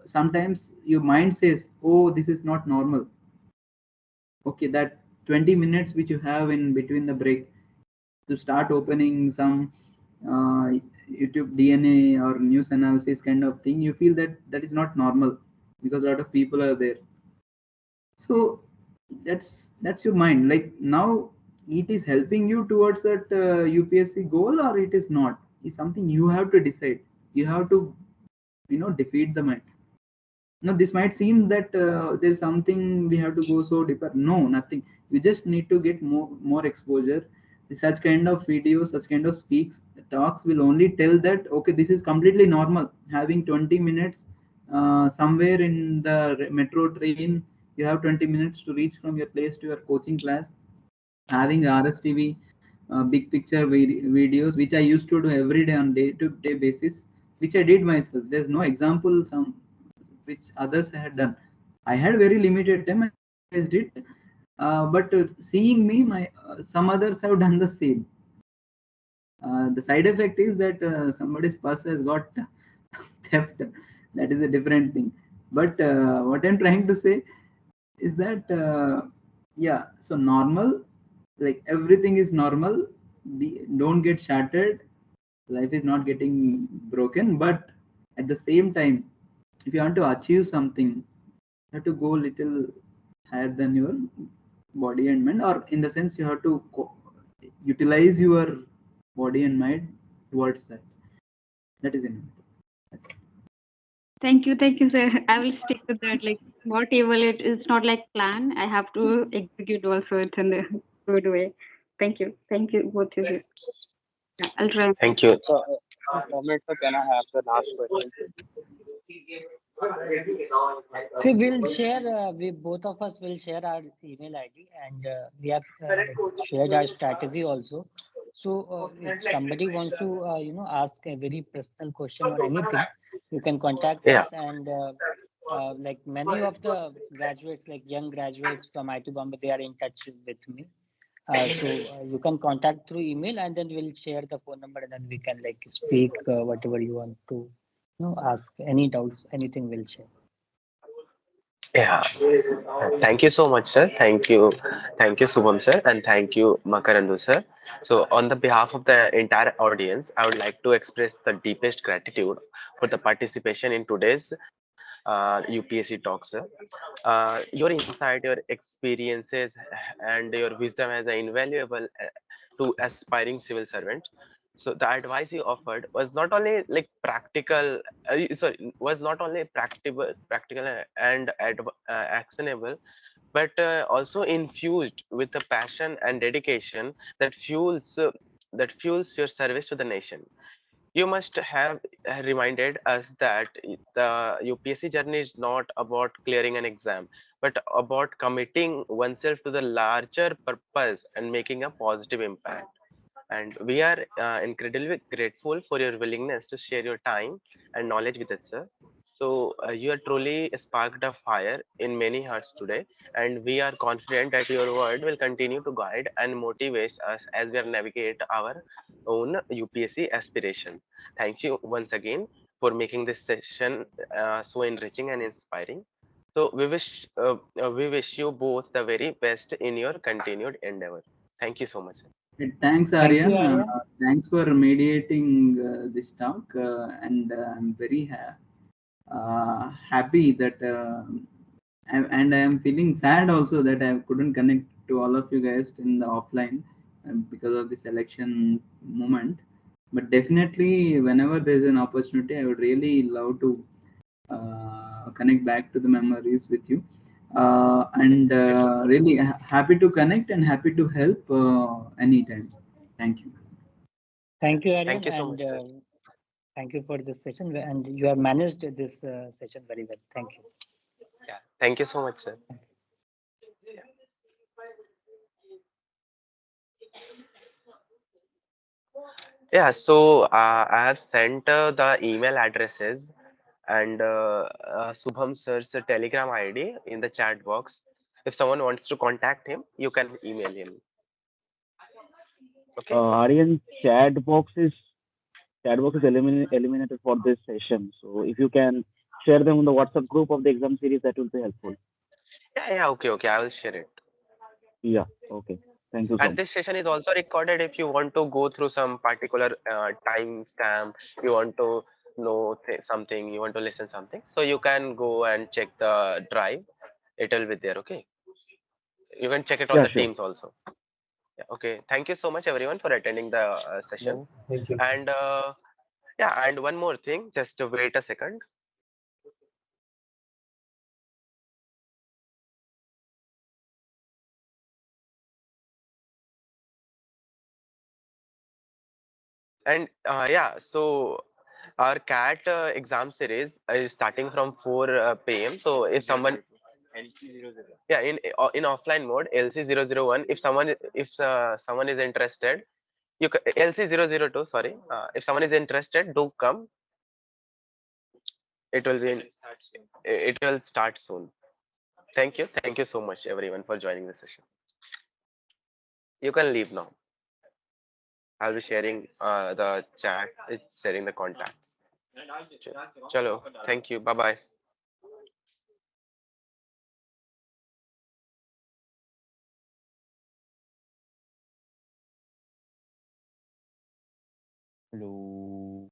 Sometimes your mind says, oh, this is not normal. Okay, that 20 minutes which you have in between the break to start opening some uh, YouTube DNA or news analysis kind of thing, you feel that that is not normal because a lot of people are there. So that's your mind. Like now, it is helping you towards that UPSC goal, or it is not. It's something you have to decide. You have to, defeat the mind. Now, this might seem that there's something we have to go so deeper. No, nothing. You just need to get more exposure. Such kind of videos, such kind of speaks talks will only tell that okay, this is completely normal. Having 20 minutes somewhere in the metro train, you have 20 minutes to reach from your place to your coaching class. Having RSTV, big picture videos, which I used to do every day on day-to-day basis, which I did myself. There's no example some which others had done. I had very limited time. I realized it, but seeing me, my some others have done the same. The side effect is that somebody's purse has got theft. That is a different thing. But what I'm trying to say is that yeah, so normal, like everything is normal. Don't get shattered. Life is not getting broken, but at the same time, if you want to achieve something, you have to go little higher than your body and mind, or in the sense you have to utilize your body and mind towards that. That is it. Thank you, sir. I will stick to that. Like whatever it is, not like plan. I have to execute also it in a good way. Thank you both of you. Yeah, I'll try. Thank you. So, Mohammed, sir, can I have the last question? So we'll share, we both of us will share our email ID, and we have like shared our strategy also. So if somebody wants to, ask a very personal question or anything, you can contact Yeah. us. And like many of the graduates, like young graduates from IIT Bombay, they are in touch with me. So you can contact through email, and then we'll share the phone number, and then we can like speak whatever you want to, ask any doubts, anything we'll share. Yeah, thank you so much, sir. Thank you, Subham sir, and thank you, Makarandu sir. So, on the behalf of the entire audience, I would like to express the deepest gratitude for the participation in today's UPSC talk, sir. Your insight, your experiences, and your wisdom as invaluable to aspiring civil servants. So the advice you offered was not only like practical, sorry, was not only practical and actionable, but also infused with a passion and dedication that fuels your service to the nation. You must have reminded us that the UPSC journey is not about clearing an exam, but about committing oneself to the larger purpose and making a positive impact. And we are incredibly grateful for your willingness to share your time and knowledge with us, sir. So you are truly sparked a fire in many hearts today, and we are confident that your word will continue to guide and motivate us as we navigate our own UPSC aspiration. Thank you once again for making this session so enriching and inspiring. So we wish you both the very best in your continued endeavor. Thank you so much, sir. Thanks, Thank you, Aryan. Aryan. Thanks for mediating this talk, and I'm very happy that, and I am feeling sad also that I couldn't connect to all of you guys in the offline because of this election moment. But definitely, whenever there's an opportunity, I would really love to connect back to the memories with you. And really happy to connect and happy to help anytime. Thank you. Thank you, Thank Aryan, you so and much, sir. thank you for this session. And you have managed this session very well. Thank you. Yeah, thank you so much, sir. Yeah, so I have sent the email addresses and Subham sir's Telegram ID in the chat box. If someone wants to contact him, you can email him. Okay. Aryan, chat box is eliminated for this session. So if you can share them on the WhatsApp group of the exam series, that will be helpful. Yeah, yeah, okay, okay. I will share it. Yeah. Okay. Thank you so And much. this session is also recorded if you want to go through some particular time stamp, you want to know something, you want to listen something. So you can go and check the drive. It will be there. Okay. You can check it on Yeah, the sure. Teams also. Yeah, okay. Thank you so much, everyone, for attending the session. Yeah, thank you. And yeah, and one more thing, just wait a second. And yeah, so our CAT exam series is starting from 4 p.m. So if someone, yeah, in offline mode, LC001, if someone is interested, LC002, sorry, if someone is interested, do come. It will be it will start soon. Thank you so much, everyone, for joining the session. You can leave now. I'll be sharing the chat. It's sharing the contacts. Chalo. Thank you. Bye bye. Hello.